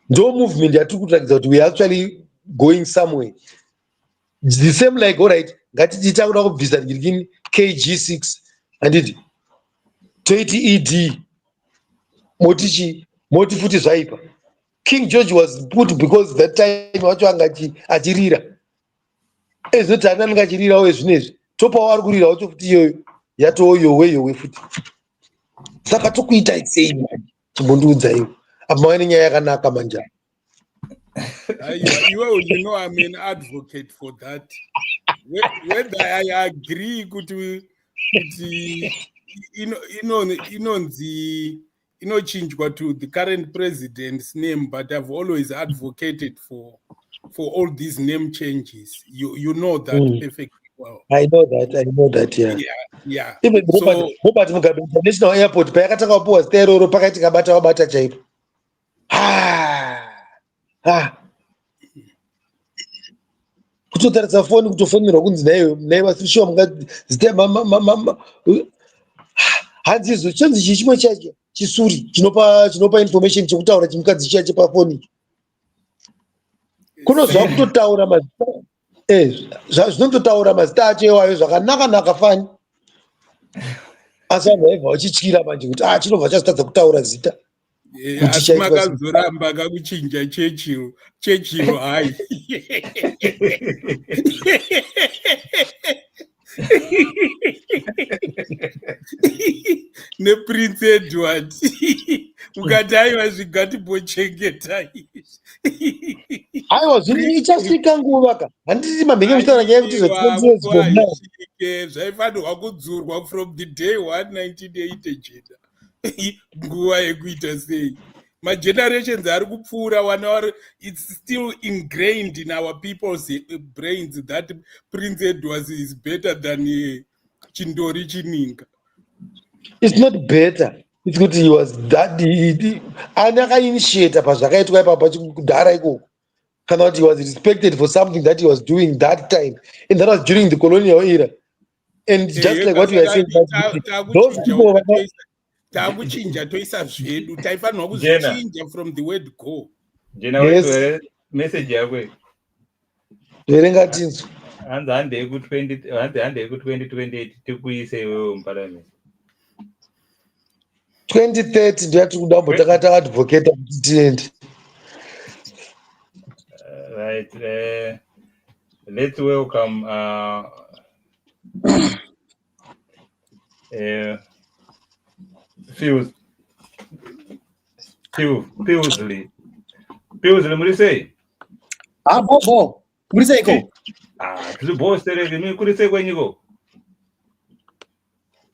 No movement yatiri kuratidza kuti we are actually going somewhere. It's the same like, all right, ngatiti kuda kubvisa ngirikini KG6 handiti toiti ED moti futi zvaipa. King George was put because that time wacho anga achirira ezoti ana anga achirira we zvinezvi topawo ari kurira wacho futi iyoyo yatoo yowe futi saka tokuita sei chimbondiudza iwe apa maine nyaya yakanaka manja. You know, I'm an advocate for that. Whether I agree with the change to the current president's name, but I've always advocated for all these name changes. You know that perfectly well. I know that, yeah. Even Robert Mugabe International Airport payakatanga kupuwa zita iroro pakati kabata chaipo. Kutotaridza foni kutofonera kunzi naye vasishiwa mungazita hanzizo chanzi chimwe chacho chisuri chinopa information chekutaura chimukadzi chacho pafoni. kunozva kutotaura mazita zvinototaura mazita acho iwayo zvakanaka fani asi vanhu vaibva vachityira manje kuti chinobva chazotadza kutaura zita asi makazoramba kakuchinja chechiro hai nePrince Edward ukati aiwa zvigatibhochengeta aiwa zvinhu ichasvika nguva ka handiti mamhenge muchitaura nyaya yekuti zvaifanirwa kudzurwa from the day 1980 jena nguva yekuita sei magenerations ari kupfuura wana it's still ingrained in our people's brains that Prince Edward is better than Chindori Chininga. It's not better. It's good he was that initiator pazvakaitwa ipapa kudhara ikoko kana kuti he was respected for something that he was doing that time, and that was during the colonial era. And just like what we are saying, those people takuchinja toisa zvedu taifanirwa kuzvichinja from the word go. Jena wewe message yakwe verenga tinzwa hande ku 2028 tikuise wewe mparliament 2030 ndiyati kudambo takata advocate kuti tiende right. Let's welcome Pilsly murisei bobo murisei ko tiri boss tere mi kurisei kwenyiko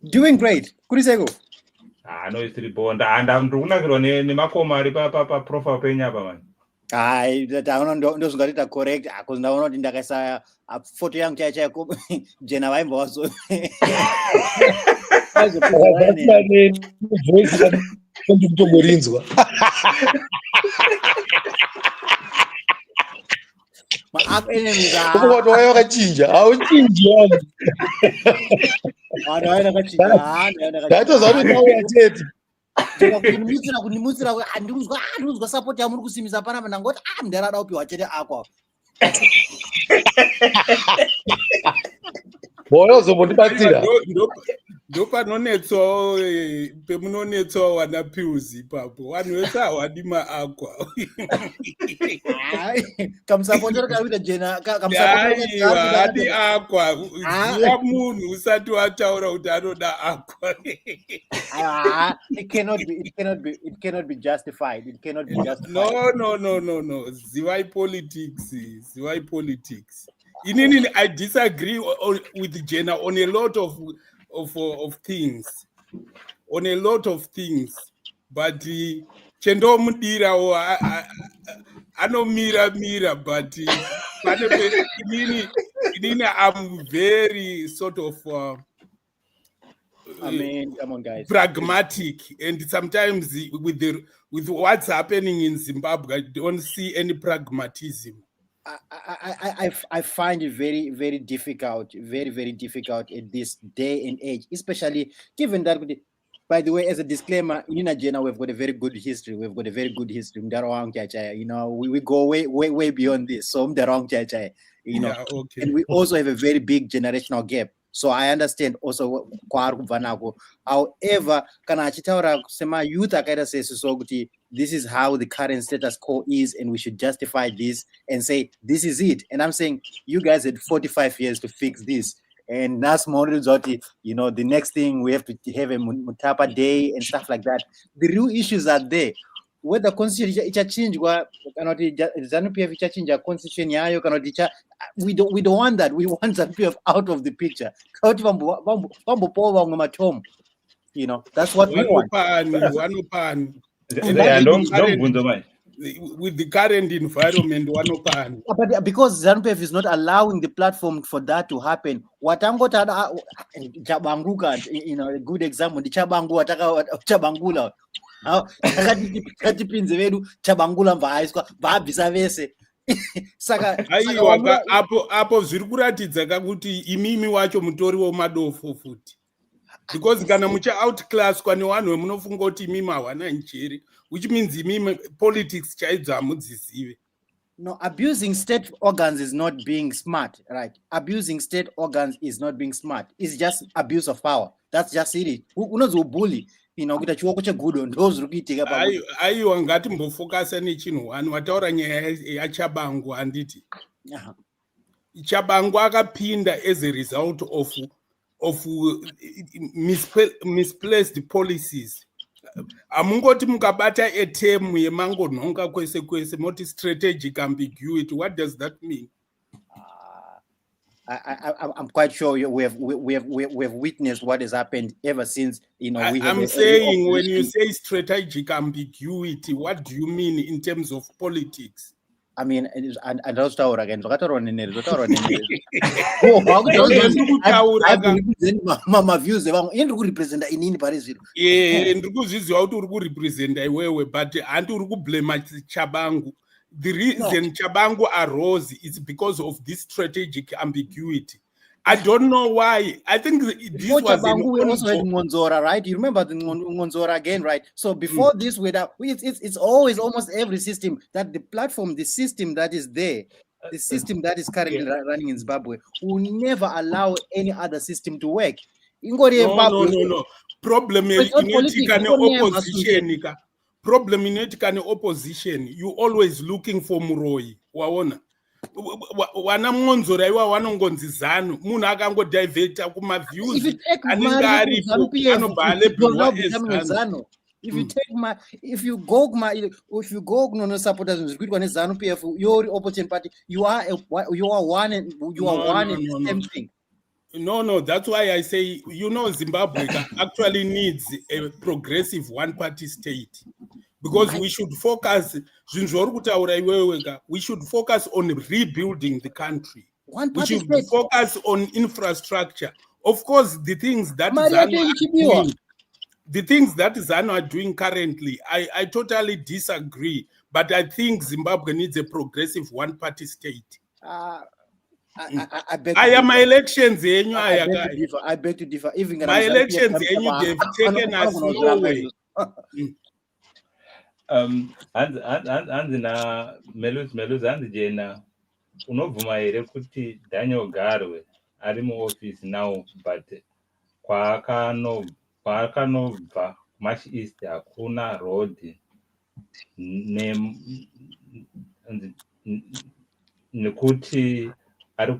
doing great kurisei ko no tiri bonda ndamndokunakirwa nemakoma ari pa profile penyu apa man hai ndozvingatita correct because ndaona kuti ndakaisa photo yangu chaichaiko jena vaimba wazo ndikutomborinzwa ukati waya wakachinja hauchinji ndaitoziva kuti auya chete kunimutsira ndinonzwa support yamuri kusimisa panapa ndangoti ndarada upiwa chete akwa boya uzombotibatsira ndopanonetsawo pemunonetsawo wana Pills ipapo vanhu vese hawadi maakwa kamusapotero kaita jena hadi akwa ziva munhu usati wataura kuti anoda akwa it cannot be justified. No. Zivai politics. I disagree with Jenna on a lot of things. But chendo mudira anomira but I'm very sort of I mean, come on, guys. Pragmatic, and sometimes with what's happening in Zimbabwe, I don't see any pragmatism. I find it very, very difficult, very difficult at this day and age, especially given that. By the way, as a disclaimer, in Nigeria, we've got a very good history. You know, we go way beyond this. So okay. And we also have a very big generational gap. So I understand also however, kana achitaura kusema youth akaita sesuso kuti this is how the current status quo is and we should justify this and say this is it. And I'm saying you guys had 45 years to fix this. And that's more result, you know, the next thing we have to have a Mutapa day and stuff like that. The real issues are there. Whether constitution change ZANU-PF change constitution yayo kana we don't want that. We want ZANU-PF out of the picture. You know, that's what we want. With the current environment, but because ZANU-PF is not allowing the platform for that to happen, Chabanguka, you know, a good example, the Chabangula. Katipinze vedu Chabangula mvaiswa vabvisa vese saka apo zviri kuratidza kuti imimi wacho mutori wemadofo futi, because kana mucha outclass kwani vanhu vemunofunga kuti imimi hawana njere, which means imimi politics chaidzo hamudzizive. No, abusing state organs is not being smart, right? Abusing state organs is not being smart. It's just abuse of power. That's just it. Unozobully, kuita chioko chegudo ndozviri kuitika pamuzi. Aiwa ngatimbofokasa nechinhu wani wataura nyaya yaChabangu handiti. Chabangu akapinda as a result of misplaced policies. Amungoti mukabata etemu yemangonhonga kwese kwese moti strategic ambiguity. What does that mean? I'm quite sure we have witnessed what has happened ever since. I'm saying when you say strategic ambiguity, what do you mean in terms of politics? I mean, and ndataura again. Views represent inini pari zviro. Ndiri kuzviziva kuti uri kurepresenta iwewe, but handi uri kublame Chabangu. The reason Chabangu arose is because of this strategic ambiguity. I don't know why. I think this was Chabangu, we also had Ngonzora, right? You remember the Ngonzora again, right? So before this, it's always almost every system that the platform, the system that is there, the system that is currently running in Zimbabwe will never allow any other system to work. No. Problem in opposition. Problem in opposition. You always looking for Muroi. Waona. Wana Monzora iwa wanongonzi ZANU munhu akangodivheta kumaviews anenge aripo anobhale ZANU. If you go kunonosupporta zvinhu zviri kuitwa neZANU PF, your opposition party, you are one and the same thing. No, that's why I say, Zimbabwe actually needs a progressive one-party state. Because we should focus, we should focus on rebuilding the country. We should focus on infrastructure. Of course, the things that ZANU are doing currently, I totally disagree. But I think Zimbabwe needs a progressive one-party state. I am my elections. I beg to differ. Even my elections, they've taken us nowhere. Hanzi na Meluzi hanzi jena unobvuma here kuti Daniel Garwe ari muoffice now, but kwaakanobva March East hakuna road nekuti ari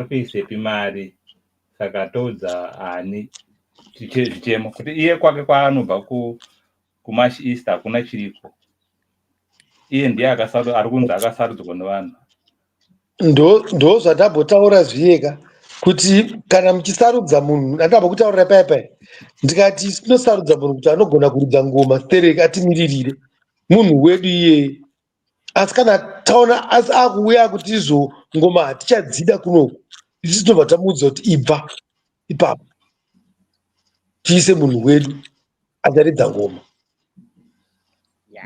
kuisepi mari, saka toudza ani zvichemo kuti iye kwake kwaanobva kuMarch East hakuna chiriko. Iye ndiye ari kunzi akasarudzwa nevanhu. Ndo zvatambotaura zviyeka kuti kana muchisarudza munhu, andamba kutaurira paya ndikati tinosarudza munhu kuti anogona kuridza ngoma stereki atimiririre munhu wedu iye. Asi kana taona asi akuuya kuti izvo ngoma hatichadzida kunoku, isi tinobva tamuudza kuti ibva ipapo tiise munhu wedu acharidza ngoma.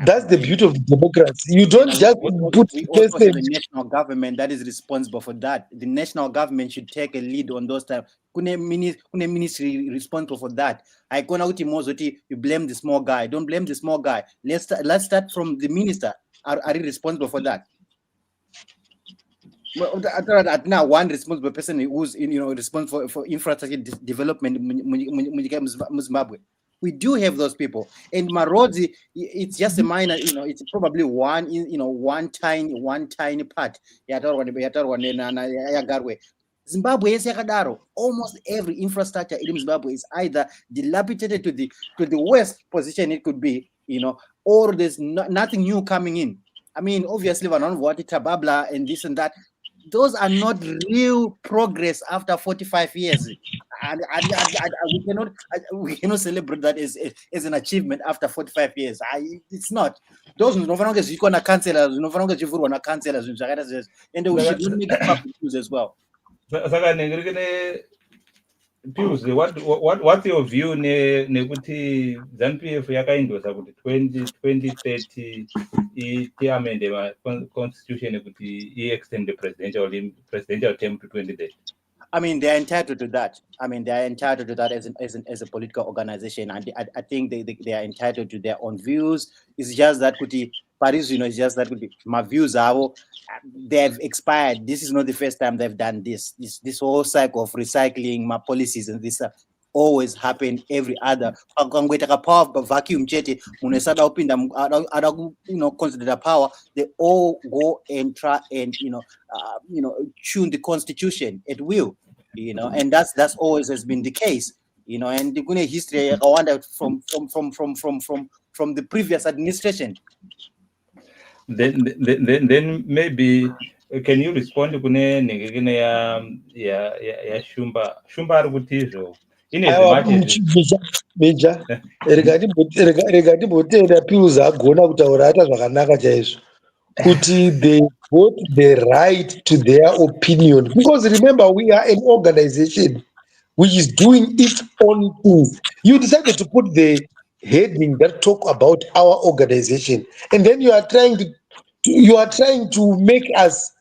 That's the beauty of democracy. You don't just put the national government that is responsible for that. The national government should take a lead on those types. Kune ministry responsible for that. I kona uti mozoti, you blame the small guy. Don't blame the small guy. Let's start from the minister. Are you responsible for that? Now, one responsible person who's responsible for infrastructure development in Zimbabwe. We do have those people, and Marodi, it's just a minor, it's probably one tiny part. Zimbabwe is yakadaro. Almost every infrastructure in Zimbabwe is either dilapidated to the worst position it could be, or there's nothing new coming in. I mean, obviously, Tababla and this and that, those are not real progress after 45 years. And we cannot celebrate that as an achievement after 45 years. It's not. Those and we should make it public news as well. Pius, what's your view nekuti ZANU PF yakaindosa kuti 2030 iamende constitution kuti extend the presidential term to 2030? I mean, they are entitled to that. As a political organization, and I think they are entitled to their own views. It's just that but it's just that my views are they have expired. This is not the first time they've done this. This whole cycle of recycling my policies and this always happen every other power vacuum chete consider the power. They all go and try and tune the constitution at will, and that's always has been the case, and the history I wonder from the previous administration. Then maybe can you respond to kune ya Shumba ari kuti izvo in as much Meja rega ndimbotenda Pius agona kutaura ata zvakanaka chaizvo kuti they got the right to their opinion, because remember we are an organization which is doing its own things. You decided to put the heading that talk about our organization, and then you are trying to make us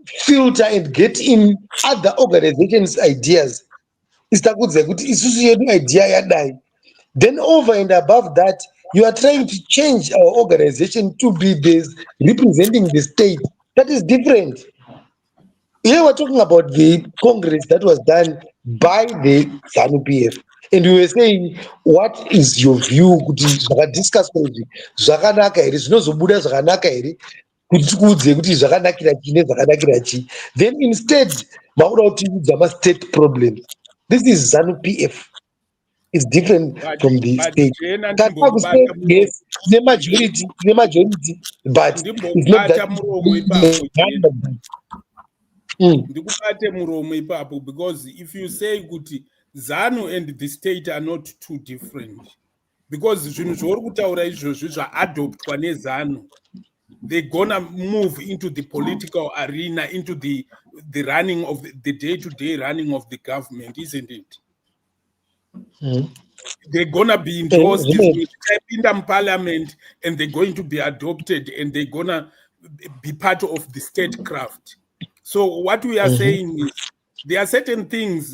filter and get in other organizations' ideas. Then over and above that, you are trying to change our organization to be this representing the state. That is different. Here we're talking about the Congress that was done by the ZANU PF. And we were saying, what is your view? Discuss then instead, state problems. This is ZANU PF. It's different from the state. Yes, the majority, but it's not that. Ndikubate muromo ipapo, because if you say kuti ZANU and the state are not too different, because zvinhu zvauri kutaura izvozvo zvaadoptwa neZANU, they're gonna move into the political arena, into the running of the day-to-day running of the government, isn't it? They're gonna be endorsed in the parliament, and they're going to be adopted, and they're gonna be part of the statecraft. So what we are saying is there are certain things.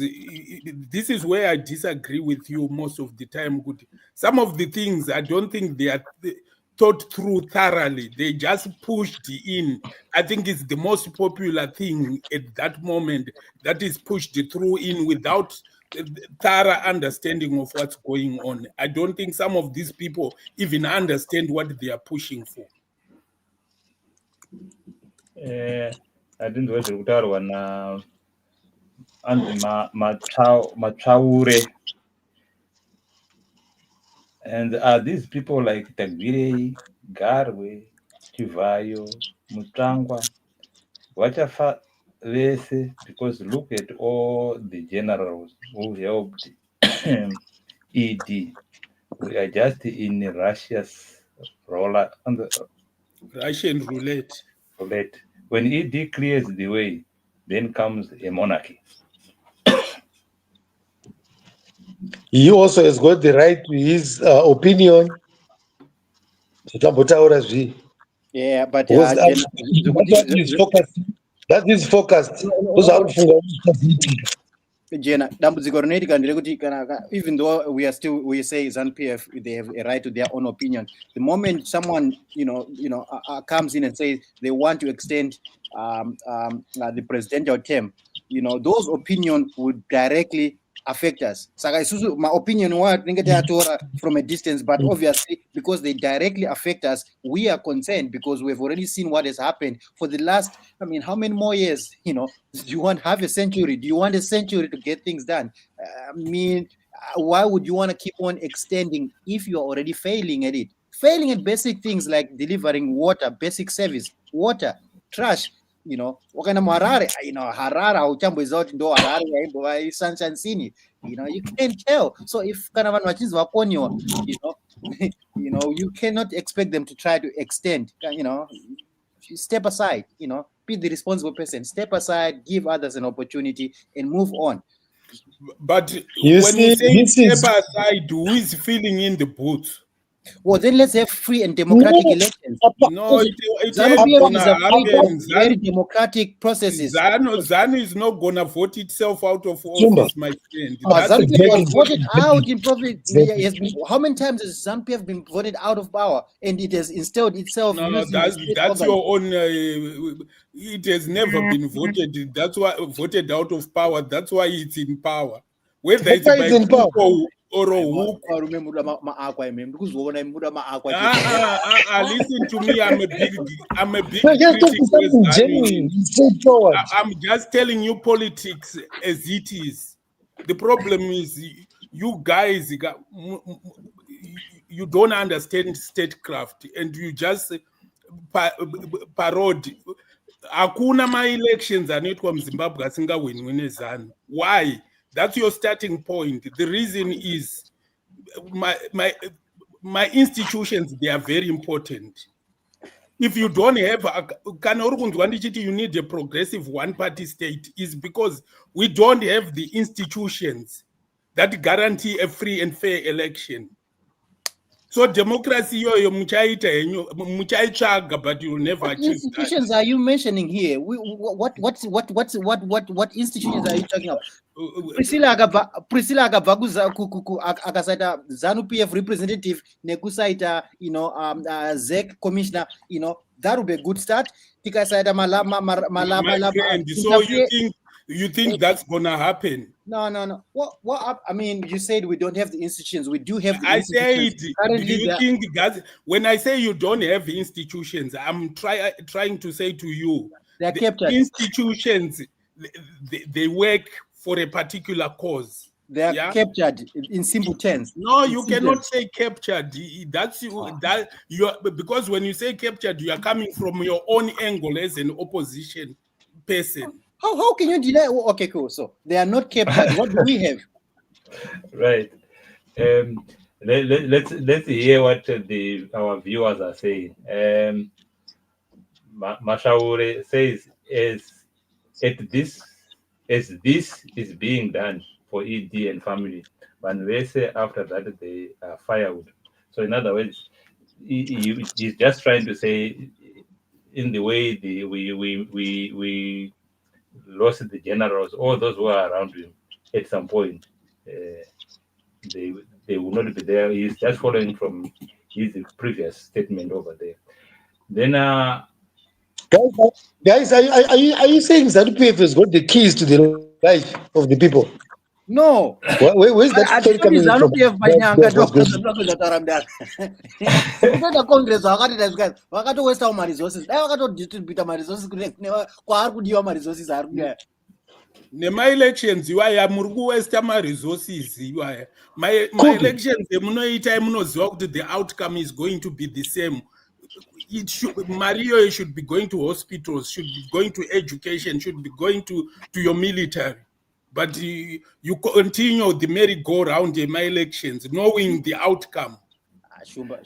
This is where I disagree with you most of the time. Some of the things I don't think they are thought through thoroughly. They just pushed in. I think it's the most popular thing at that moment that is pushed through in without thorough understanding of what's going on. I don't think some of these people even understand what they are pushing for. I didn't know zviri kutaurwa na anzi matsvaure, and are these people like Tagwirei, Garwe, Chivayo, Mutsvangwa vachafa vese? Because look at all the generals who helped ED. We are just in Russia's Russian roulette. When ED clears the way, then comes a monarchy. He also has got the right to his opinion. Yeah, but that is focused. Jena, even though we say ZANU-PF, they have a right to their own opinion. The moment someone comes in and says they want to extend the presidential term, those opinions would directly affect us. My opinion from a distance, but obviously because they directly affect us, we are concerned because we've already seen what has happened for the last, how many more years? Do you want half a century? Do you want a century to get things done? Why would you want to keep on extending if you are already failing at it? Failing at basic things like delivering water, basic service, water, trash. Harare, Harara, Harare, Sunshine City, you can't tell. So if you cannot expect them to try to extend, step aside, be the responsible person, step aside, give others an opportunity and move on. But when you say step aside, who is filling in the booth? Well, then let's have free and democratic elections. No, it ZANU ain't PF gonna is afraid of happen. very democratic processes. ZANU is not gonna vote itself out of Zumba. office, my friend. That's That's ZANU PF was exactly- voted out in probably. Exactly. Has been, how many times has ZANU PF been voted out of power, and it has instilled itself? no, using the state that's organ. your own. It has never been voted. That's why voted out of power. That's why it's in power. Whether That's it's why by it's in power. coup or a hook. I remember Listen to me. I'm a big No, just talk critic. to something genuine, straightforward. I'm just telling you politics as it is. The problem is you guys, you don't understand statecraft and you just parody. Hakuna ma-elections anoitwa muZimbabwe asingawinwi neZANU. Why? That's your starting point. The reason is my institutions, they are very important. If you don't have you need a progressive one-party state, is because we don't have the institutions that guarantee a free and fair election. So democracy muchaichaga, but you'll never What achieve institutions that. are you mentioning here? What institutions are you talking about? Priscilla akabva akasaita ZANU PF representative nekusaita ZEC commissioner, that would be a good start. Tikasaita My friend, so you think that's gonna happen? No. What I mean, you said we don't have the institutions. We do have the I institutions. said, Currently, do you think that when I say you don't have institutions, I'm trying to say to you, they are captured. Institutions, they work for a particular cause. They are captured in simple terms. No, you cannot say captured. That's because when you say captured, you are coming from your own angle as an opposition person. How can you deny? Okay, cool. So they are not captured. What do we have? Right. Let's hear what our viewers are saying. Mashaure says, as this is being done for ED and family, when they say after that they are firewood. So in other words, he's just trying to say, in the way we lost the generals, all those who are around him at some point, they will not be there. He's just following from his previous statement over there. Then guys, are you saying ZANU PF has got the keys to the life of the people? No. Where's that story coming from? Nema-elections iwaya muri kuwesta ma-resources iwaya ma-elections emunoita emunoziva kuti the outcome is going to be the same. Mario should be going to hospitals, should be going to education, should be going to your military. But you continue the merry-go-round in my elections, knowing the outcome. Shumba,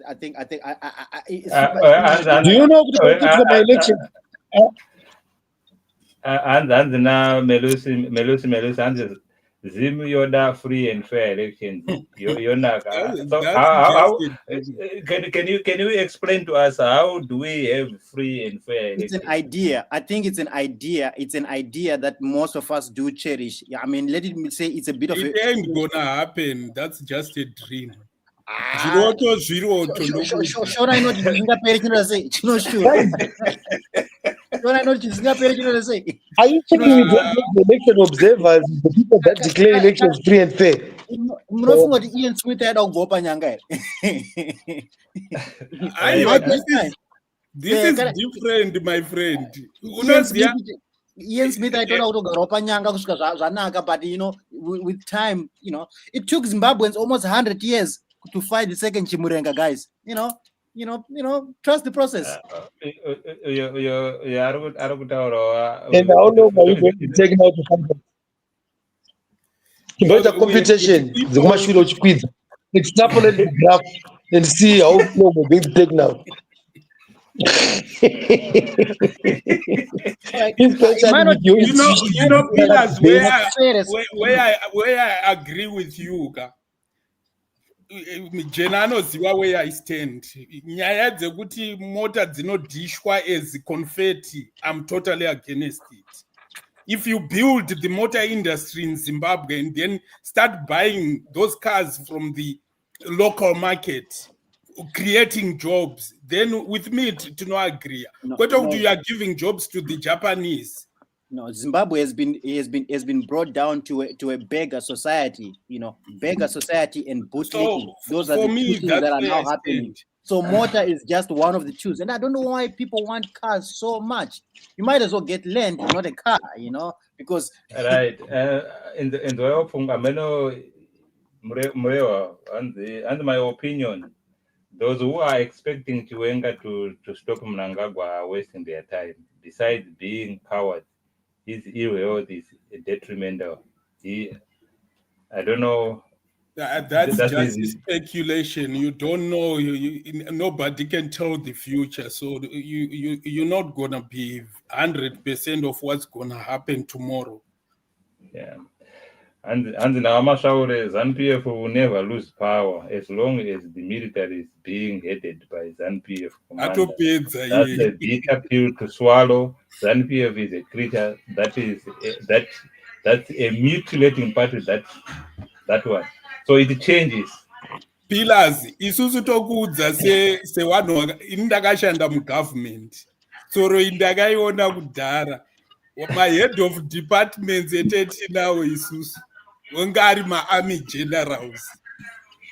I think. Do you know the my election? And now Melusi and Zim Yoda free and fair elections. You're not. So how can you explain to us how do we have free and fair elections? It's an idea. I think it's an idea. It's an idea that most of us do cherish. I mean, let me say it's a bit of it a. Ain't gonna happen. That's just a dream. Sure, I know Are you checking with the election observers, the people that declare elections free and fair? Ian Smith this is different, my friend. Ian Smith, I don't know, but with time, it took Zimbabweans almost 100 years to fight the second Chimurenga, guys. Trust the process. And how long are you going to take now to something? About the competition, the Mashilo Chiquiz, extrapolate the graph and see how long we're going to take now. Pillars, where I agree with you. Jena anoziva where I stand. Nyaya dzekuti mota dzinodhishwa as confetti, I'm totally against it. If you build the motor industry in Zimbabwe and then start buying those cars from the local market, creating jobs, then with me to no agree. What do you are giving jobs to the Japanese? No, Zimbabwe has been brought down to a beggar society, beggar society and bootlicking. Those are the two things that are now happening. So motor is just one of the two. And I don't know why people want cars so much. You might as well get land, not a car, because right. In the way of Fungameno Mrewa, and my opinion, those who are expecting Chiwenga to stop Mnangagwa are wasting their time. Besides being cowards, his ill is detrimental. I don't know. That's just speculation. You don't know. Nobody can tell the future. So you're not gonna be 100% of what's gonna happen tomorrow. Yeah. And now ZANU-PF will never lose power as long as the military is being headed by ZANU-PF commander. That's a bitter pill to swallow. ZANU-PF is a creature that's a mutilating party. That one. So it changes. Pillars isusu tokuudza sewanhu indakashanda mugovernment tsoro indakaiona kudhara mahead of departments etetinawo isusu onge ari maarmy generals.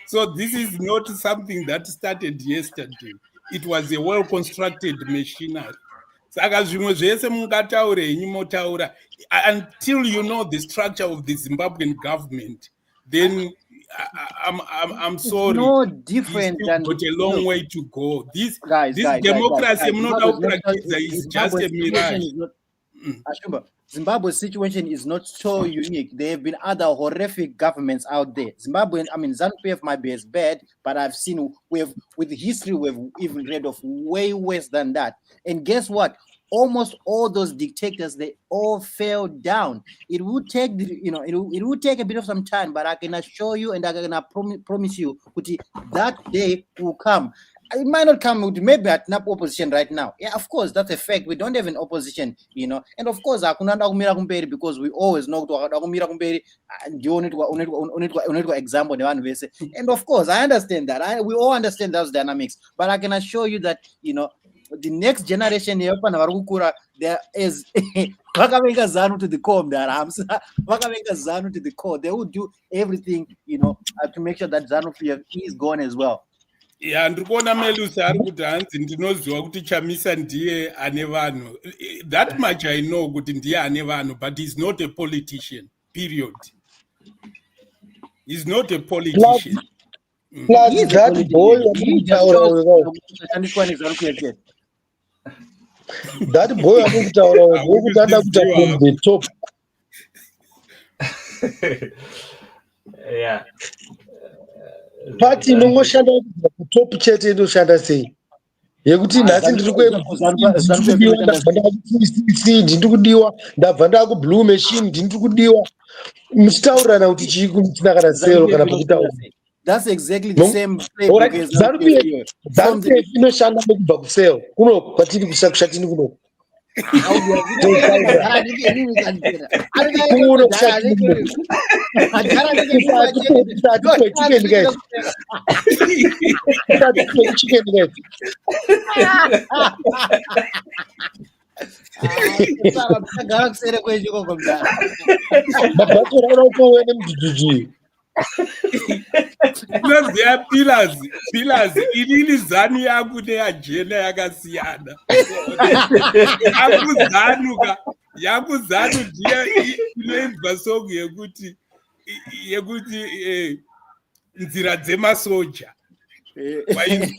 So this is not something that started yesterday. It was a well constructed machinery. Saka zvimwe zvese mungataure henyu motaura until you know the structure of the Zimbabwean government, then I'm sorry. It's no different than got a long way to go. This guys, democracy is just a mirage. Zimbabwe's situation is not so unique. There have been other horrific governments out there. ZANU-PF might be as bad, but I've seen with history we've even read of way worse than that. And guess what? Almost all those dictators, they all fell down. It would take it would take a bit of some time, but I can assure you and I can promise you that day will come. It might not come with maybe at NAP opposition right now. Yeah, of course, that's a fact. We don't have an opposition, and of course, because we always know example. And of course, I understand that. We all understand those dynamics. But I can assure you that, the next generation, there is ZANU to the core, ZANU to the core. They will do everything, to make sure that ZANU is gone as well. Yeah, ndikuona Melusi ari kuti hanzi ndinoziva kuti Chamisa ndiye ane vanhu. That much I know kuti ndiye ane vanhu, but he's not a politician, period. He's not a politician. Plus that boy, that boy from the top. Yeah. Party inongoshanda top chete inoshanda sei yekuti nhasi ndiri kudiwa ndabva ndakublue machine ndiri kudiwa muchitaurirana kuti chii kumitina kana sero kana pakutaura. That's exactly the same playbook. ZANU-PF inoshanda nekubva kusero kuno kwatiri kushatini kuno There are pillars. Inini ZANU yangu neajena yakasiyana. Yangu ZANU ndiye inoimba song yekuti nzira dzemasoja.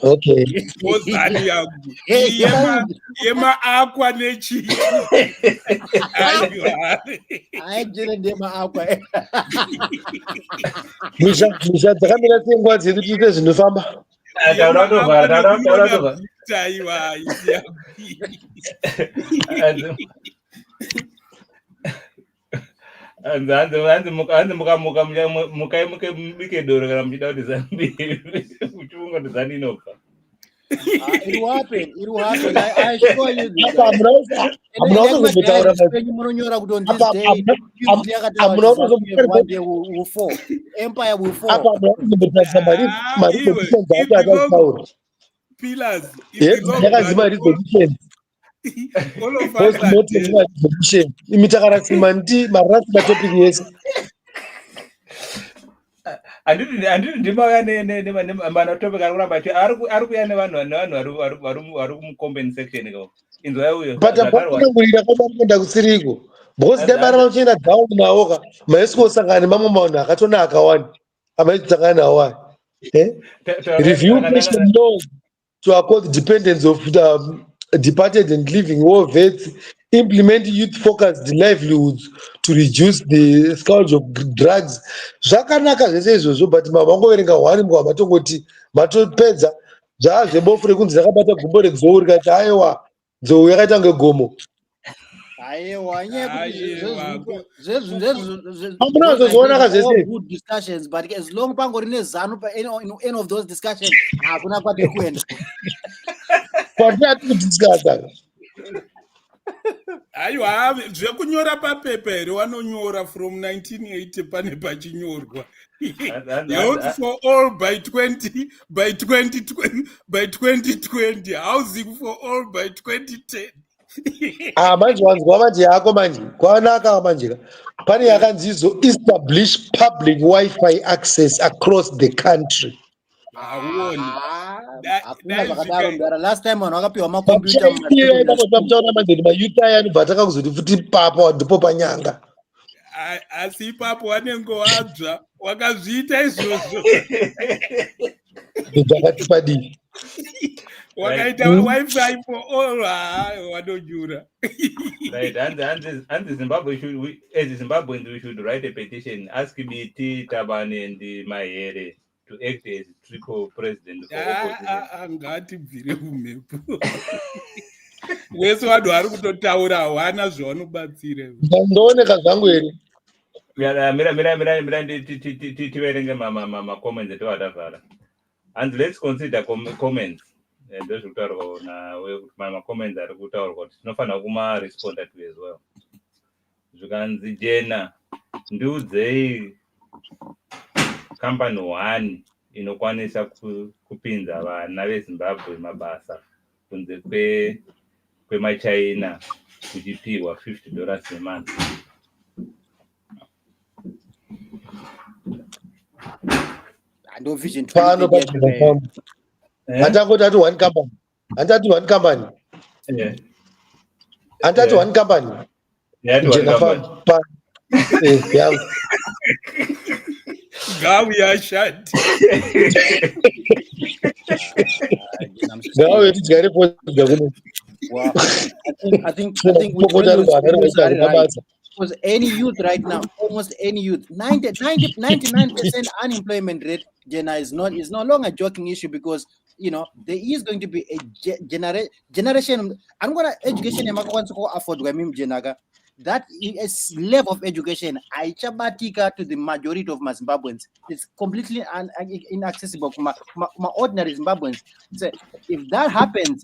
Okay. ZANU yangu yema aqua nechi. Misha dzakamira senguva dzedu tiite zvinofamba. hanzi mukamuka muke mbike doro kana muchida kuti ZANU uchunga kuti ZANU inobva. It will happen. It will happen. I assure you this. Apa munozombotaura Munonyora kuti on this day, Tuesday yakataura kuti ZANU one day will fall. Empire will fall. apa munozombotaura mari positions acho akataura. Pillars. Yes, yakazima resolutions. All of us Postmoterm resolution. Imitakaratsima ndi marasika topic yese. Anditi ndimauya nematopic ari kuramba ari kuya nevanhu vari kumcomment section ko inzwa uyo patapangurira kwamarikonda kusiriko because dabara vachienda down nawo ka maisingosangana nemamwe manhu akatonaka wani amaisangana nawo review national laws to accord the dependence of departed and living war vets, implement youth-focused livelihoods to reduce the scourge of drugs. Zvakanaka zvese izvozvo, but mangoverenga hwani mwa matongoti matopedza zvazvebofu rekunzi rakabata gumbo renzou rikati aiwa nzou yakaita kunge gomo. Good discussions, but as long pangorine ZANU in end of those discussions, hakuna kwati kuenda. Aiwa zvekunyora papepa here vanonyora from 1980 pane pachinyorwa. Youth for all by 2020, housing for all by 2010. Manje wanzwa manje yako manje kwanaka manje pane yakanzizo establish public Wi-Fi access across the country. Last time on wakapiwa makompyuta mayuta yanobva takakuzoti futi papa ndipo panyanga. Asi ipapo wanenge wabva wakazviita izvozvo. Ndakatipadii. Wakaita Wi-Fi for all wanonyura. Right, and Zimbabwe as Zimbabweans we should write a petition asking BT, Tabane and Mahere to act as triple president for opposition. Ngatibvire kumhepo. Wese vanhu vari kutotaura hawana zvavanobatsira. Ndooneka zvangu here. Mira tiverenge comments etovatavhara. And let's consider comments. Those who talk my comments are good talk. No fun kuma respond to as well. Zvikanzi jena ndudze company one inokwanisa kupinza vana veZimbabwe mabasa kunze kwemaChina kuchipiwa $50 a month. No vision. Handangoti one company. Handati one company. Yeah. Handati one company. Yeah, one company. Yeah. Gawi ashad. Now it is very possible. Wow. I think because any youth right now, almost any youth, 99% unemployment rate, Jenna, is no longer a joking issue because there is going to be a generation. I'm gonna education afford Jenaga. That is level of education I chabatika to the majority of my Zimbabweans. It's completely inaccessible for my ordinary Zimbabweans. So if that happens,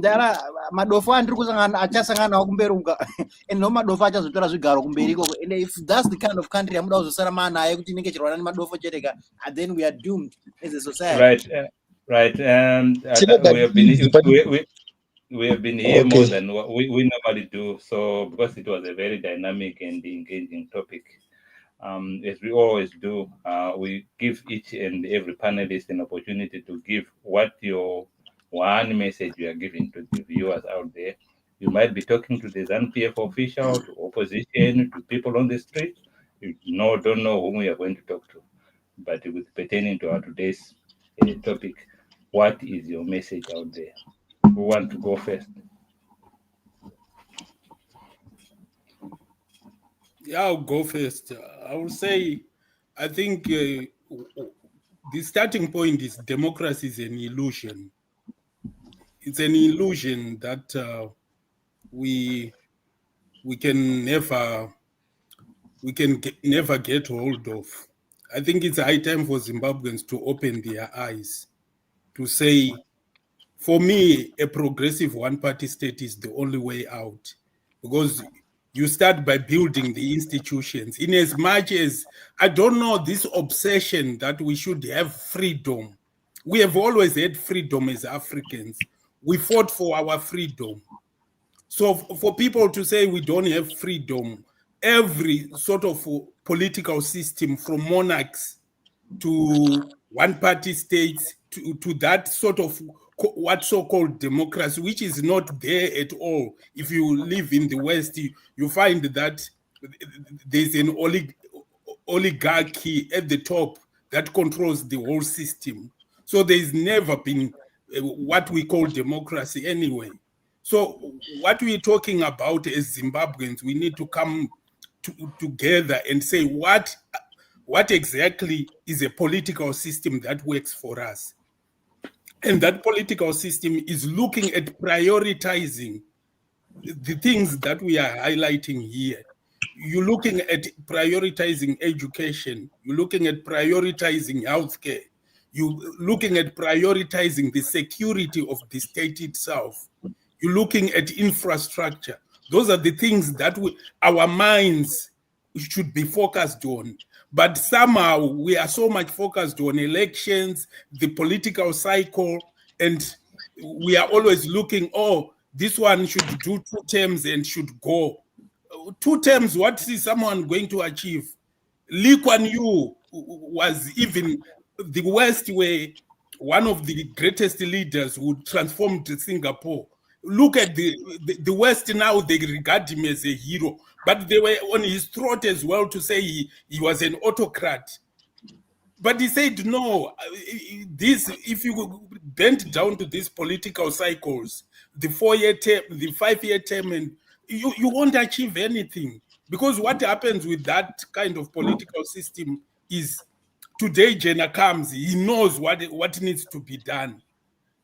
there are madofo andrukuzangana achasangana kumberuka and no madofo achazotora zvigaro kumberiko, and if that's the kind of country amuda kuzosara mana aye kuti inenge chirwana nemadofo chedeka, and then we are doomed as a society. Right. We have been here more than we normally do, so because it was a very dynamic and engaging topic, as we always do, we give each and every panelist an opportunity to give what your one message you are giving to the viewers out there. You might be talking to the ZANU-PF official, to opposition, to people on the street. You don't know whom we are going to talk to, but with pertaining to our today's topic, what is your message out there? Who want to go first? Yeah, I'll go first. I will say, I think the starting point is democracy is an illusion. It's an illusion that we can never we can never get hold of. I think it's high time for Zimbabweans to open their eyes to say, for me, a progressive one-party state is the only way out, because you start by building the institutions. In as much as, I don't know, this obsession that we should have freedom. We have always had freedom as Africans. We fought for our freedom. So for people to say we don't have freedom, every sort of political system, from monarchs to one-party states to that sort of what so-called democracy, which is not there at all. If you live in the West, you find that there's an oligarchy at the top that controls the whole system. So there's never been what we call democracy anyway. So what we're talking about as Zimbabweans, we need to come together and say what exactly is a political system that works for us. And that political system is looking at prioritizing the things that we are highlighting here. You're looking at prioritizing education. You're looking at prioritizing healthcare. You're looking at prioritizing the security of the state itself. You're looking at infrastructure. Those are the things that our minds should be focused on. But somehow we are so much focused on elections, the political cycle, and we are always looking, oh, this one should do 2 terms and should go. 2 terms, what is someone going to achieve? Lee Kuan Yew was even the West, where one of the greatest leaders who transformed Singapore. Look at the West now, they regard him as a hero, but they were on his throat as well to say he was an autocrat. But he said, no, this, if you bend down to these political cycles, the 4-year term, the 5-year term, and you won't achieve anything. Because what happens with that kind of political system is, today Jenna comes, he knows what needs to be done.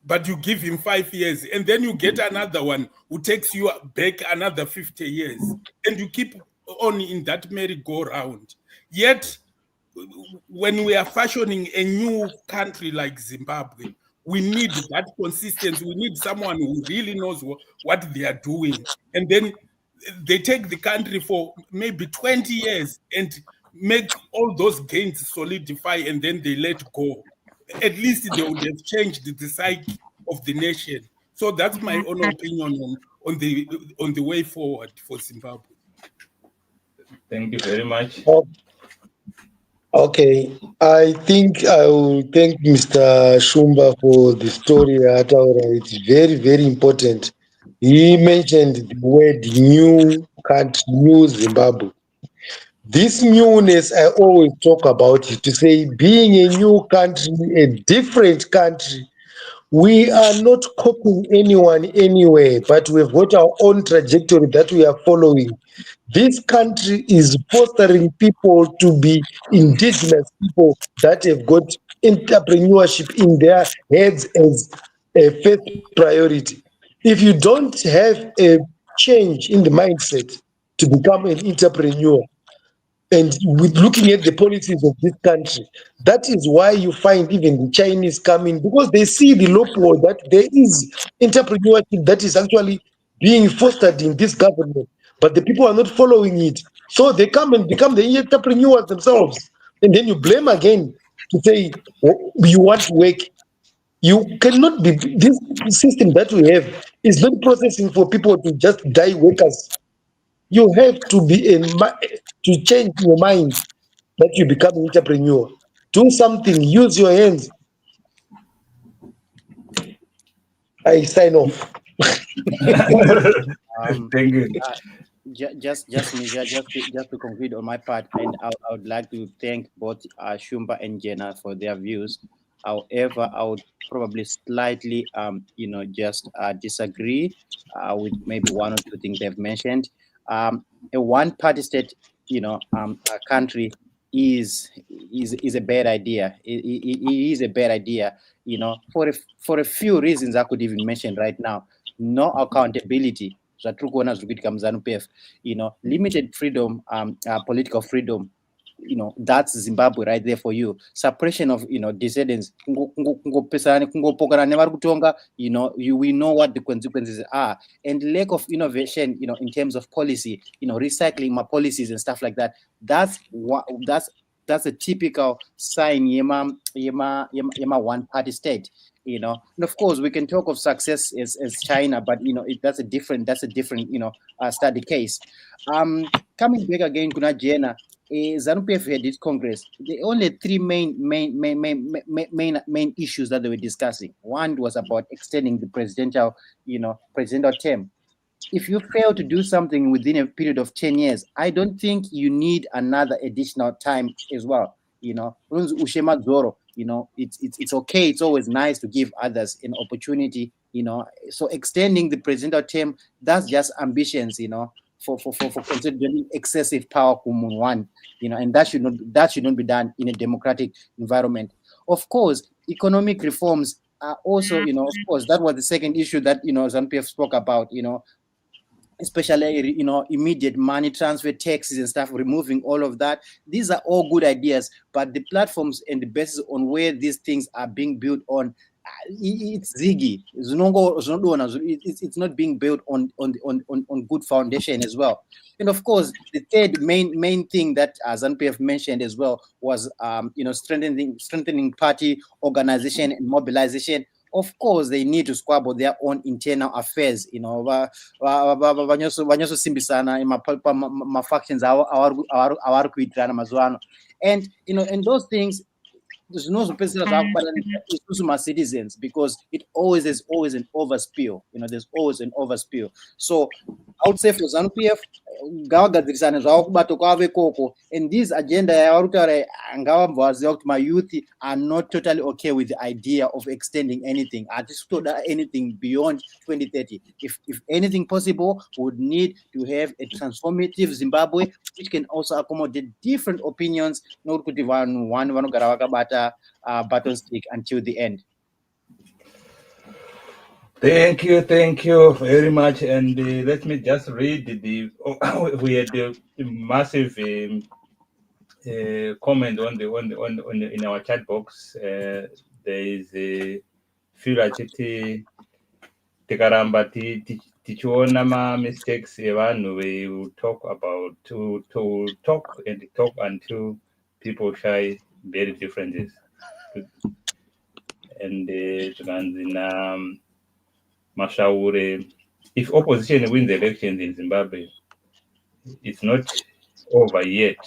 But you give him 5 years, and then you get another one who takes you back another 50 years. And you keep on in that merry-go-round. Yet, when we are fashioning a new country like Zimbabwe, we need that consistency. We need someone who really knows what they are doing. And then they take the country for maybe 20 years and make all those gains solidify, and then they let go. At least they would have changed the psyche of the nation. So that's my own opinion on the way forward for Zimbabwe. Thank you very much. Okay, I think I will thank Mr. Shumba for the story. It's very, very important. He mentioned the word new country, new Zimbabwe. This newness I always talk about it, to say being a new country, a different country. We are not copying anyone anywhere, but we've got our own trajectory that we are following. This country is fostering people to be indigenous people that have got entrepreneurship in their heads as a first priority. If you don't have a change in the mindset to become an entrepreneur, and with looking at the policies of this country, that is why you find even the Chinese coming, because they see the loophole that there is entrepreneurship that is actually being fostered in this government, but the people are not following it. So they come and become the entrepreneurs themselves. And then you blame again to say, oh, you want to work. You cannot be, this system that we have is not processing for people to just die workers. You have to be to change your mind that you become an entrepreneur. Do something, use your hands. I sign off. Thank you. Just to conclude on my part, and I would like to thank both Shumba and Jenna for their views. However, I would probably slightly, just disagree with maybe 1 or 2 things they've mentioned. A one-party state, a country is a bad idea. It is a bad idea, for a few reasons I could even mention right now. No accountability. zvatiri kuona zviri kuitika muZANU-PF, limited freedom, political freedom, that's Zimbabwe right there for you. Suppression of dissidents, kungopokana nevari kutonga, we know what the consequences are, and lack of innovation, in terms of policy, recycling my policies and stuff like that. That's a typical sign yema one party state. And of course we can talk of success as China, but that's a different study case. Coming back again, kuna Jena, ZANU-PF had its Congress. The only three main issues that they were discussing. One was about extending the presidential term. If you fail to do something within a period of 10 years, I don't think you need another additional time as well. Ushema Zoro, it's okay. It's always nice to give others an opportunity, so extending the presidential term, that's just ambitions, for considering excessive power, one, and that should not be done in a democratic environment. Of course, economic reforms are also, of course, that was the second issue that ZANU-PF spoke about, especially immediate money transfer, taxes and stuff, removing all of that. These are all good ideas, but the platforms and the basis on where these things are being built on, it's ziggy. It's not being built on good foundation as well. And of course, the third main thing that ZANU-PF mentioned as well was strengthening party organization and mobilization. Of course, they need to squabble their own internal affairs. Vanyoso simbisana ma factions our kuitirana mazuano, and and those things. There's no citizens, because it always is an overspill. There's always an overspill. So I would say for ZANU-PF, and this agenda, my youth are not totally okay with the idea of extending anything. I just thought that anything beyond 2030. If anything possible, would need to have a transformative Zimbabwe, which can also accommodate different opinions, not one button stick until the end. Thank you very much. And let me just read we had a massive comment on in our chat box. There is a Fila Chiti Tikaramba tichiona ma mistakes evanhu, we will talk about to talk until people share very differences. And Mashaure, if opposition wins the elections in Zimbabwe, it's not over yet.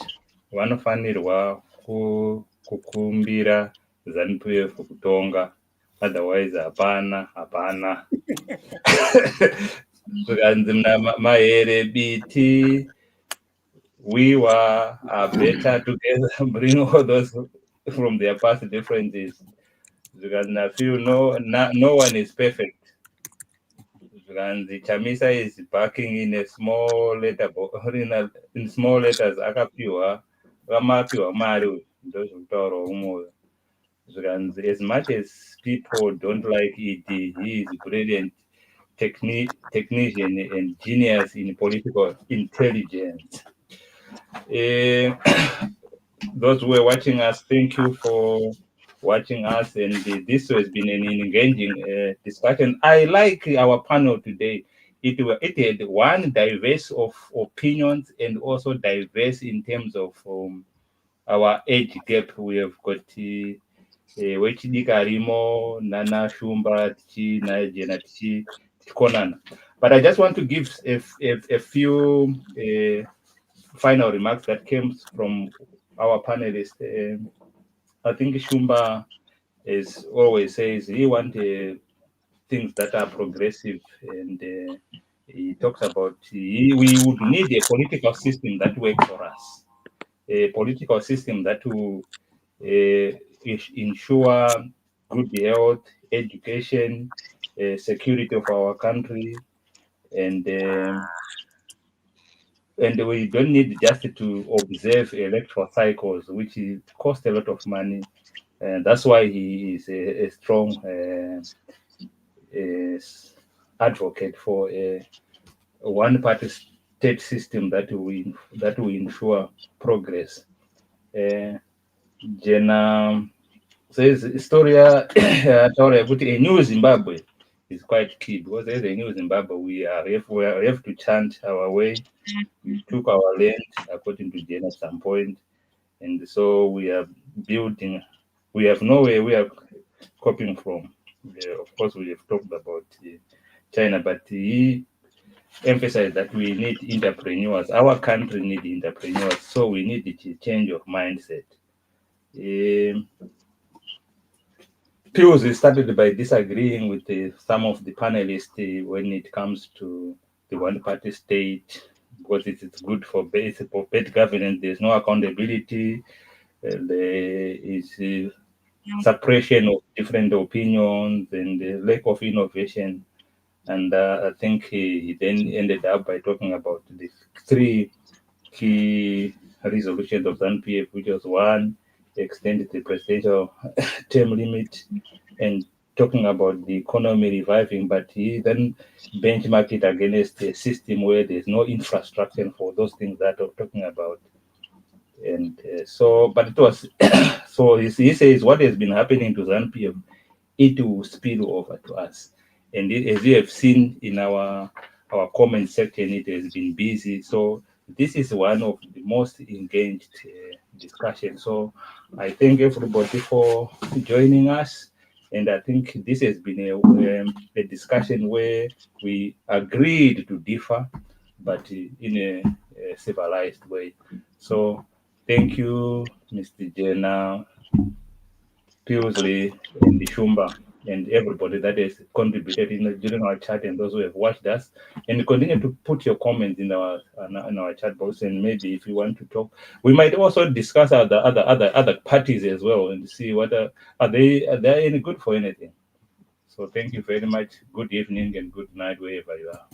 Vanofanirwa kukumbira ZANU-PF kutonga, otherwise hapana. Mahere biti, we are better together, bring all those from their past differences. Because I feel no one is perfect. And the Chamisa is backing in a small letter, in small letters. Akapiwa, Ramapiwa Maru, those who talk. As much as people don't like it, he is brilliant technician and genius in political intelligence. Those who are watching us, thank you for watching us, and this has been an engaging discussion. I like our panel today. It had one diverse of opinions and also diverse in terms of our age gap. We have got Wechidikarimo, Nana Shumba, Tichi, Najena, Tichi, Konana. But I just want to give a few final remarks that came from our panelists. I think Shumba is always says he wants things that are progressive, and he talks about we would need a political system that works for us, a political system that will ensure good health, education, security of our country, and we don't need just to observe electoral cycles, which cost a lot of money. And that's why he is a strong advocate for one-party state system that will ensure progress. Jena says Historia a new Zimbabwe is quite key, because there's a new Zimbabwe. We have to chant our way. We took our land, according to Jena, at some point, and so we are building. We have nowhere we are copying from. Of course, we have talked about China, but he emphasized that we need entrepreneurs. Our country needs entrepreneurs, so we need a change of mindset. Pius started by disagreeing with some of the panelists when it comes to the one-party state, because it is good for bad governance. There's no accountability. There is suppression of different opinions and the lack of innovation. And I think he then ended up by talking about the three key resolutions of ZANU-PF, which was one, extend the presidential term limit, and talking about the economy reviving, but he then benchmarked it against a system where there's no infrastructure for those things that I'm talking about. And but it was, so he says what has been happening to ZANU-PF, it will spill over to us. And as you have seen in our comment section, it has been busy. So this is one of the most engaged discussions. So I thank everybody for joining us. And I think this has been a discussion where we agreed to differ, but in a civilized way. So thank you, Mr. Jena, Piosley, and Shumba, and everybody that has contributed during our chat, and those who have watched us. And continue to put your comments in our chat box. And maybe if you want to talk, we might also discuss other parties as well, and see what are they any good for anything. So thank you very much. Good evening and good night wherever you are.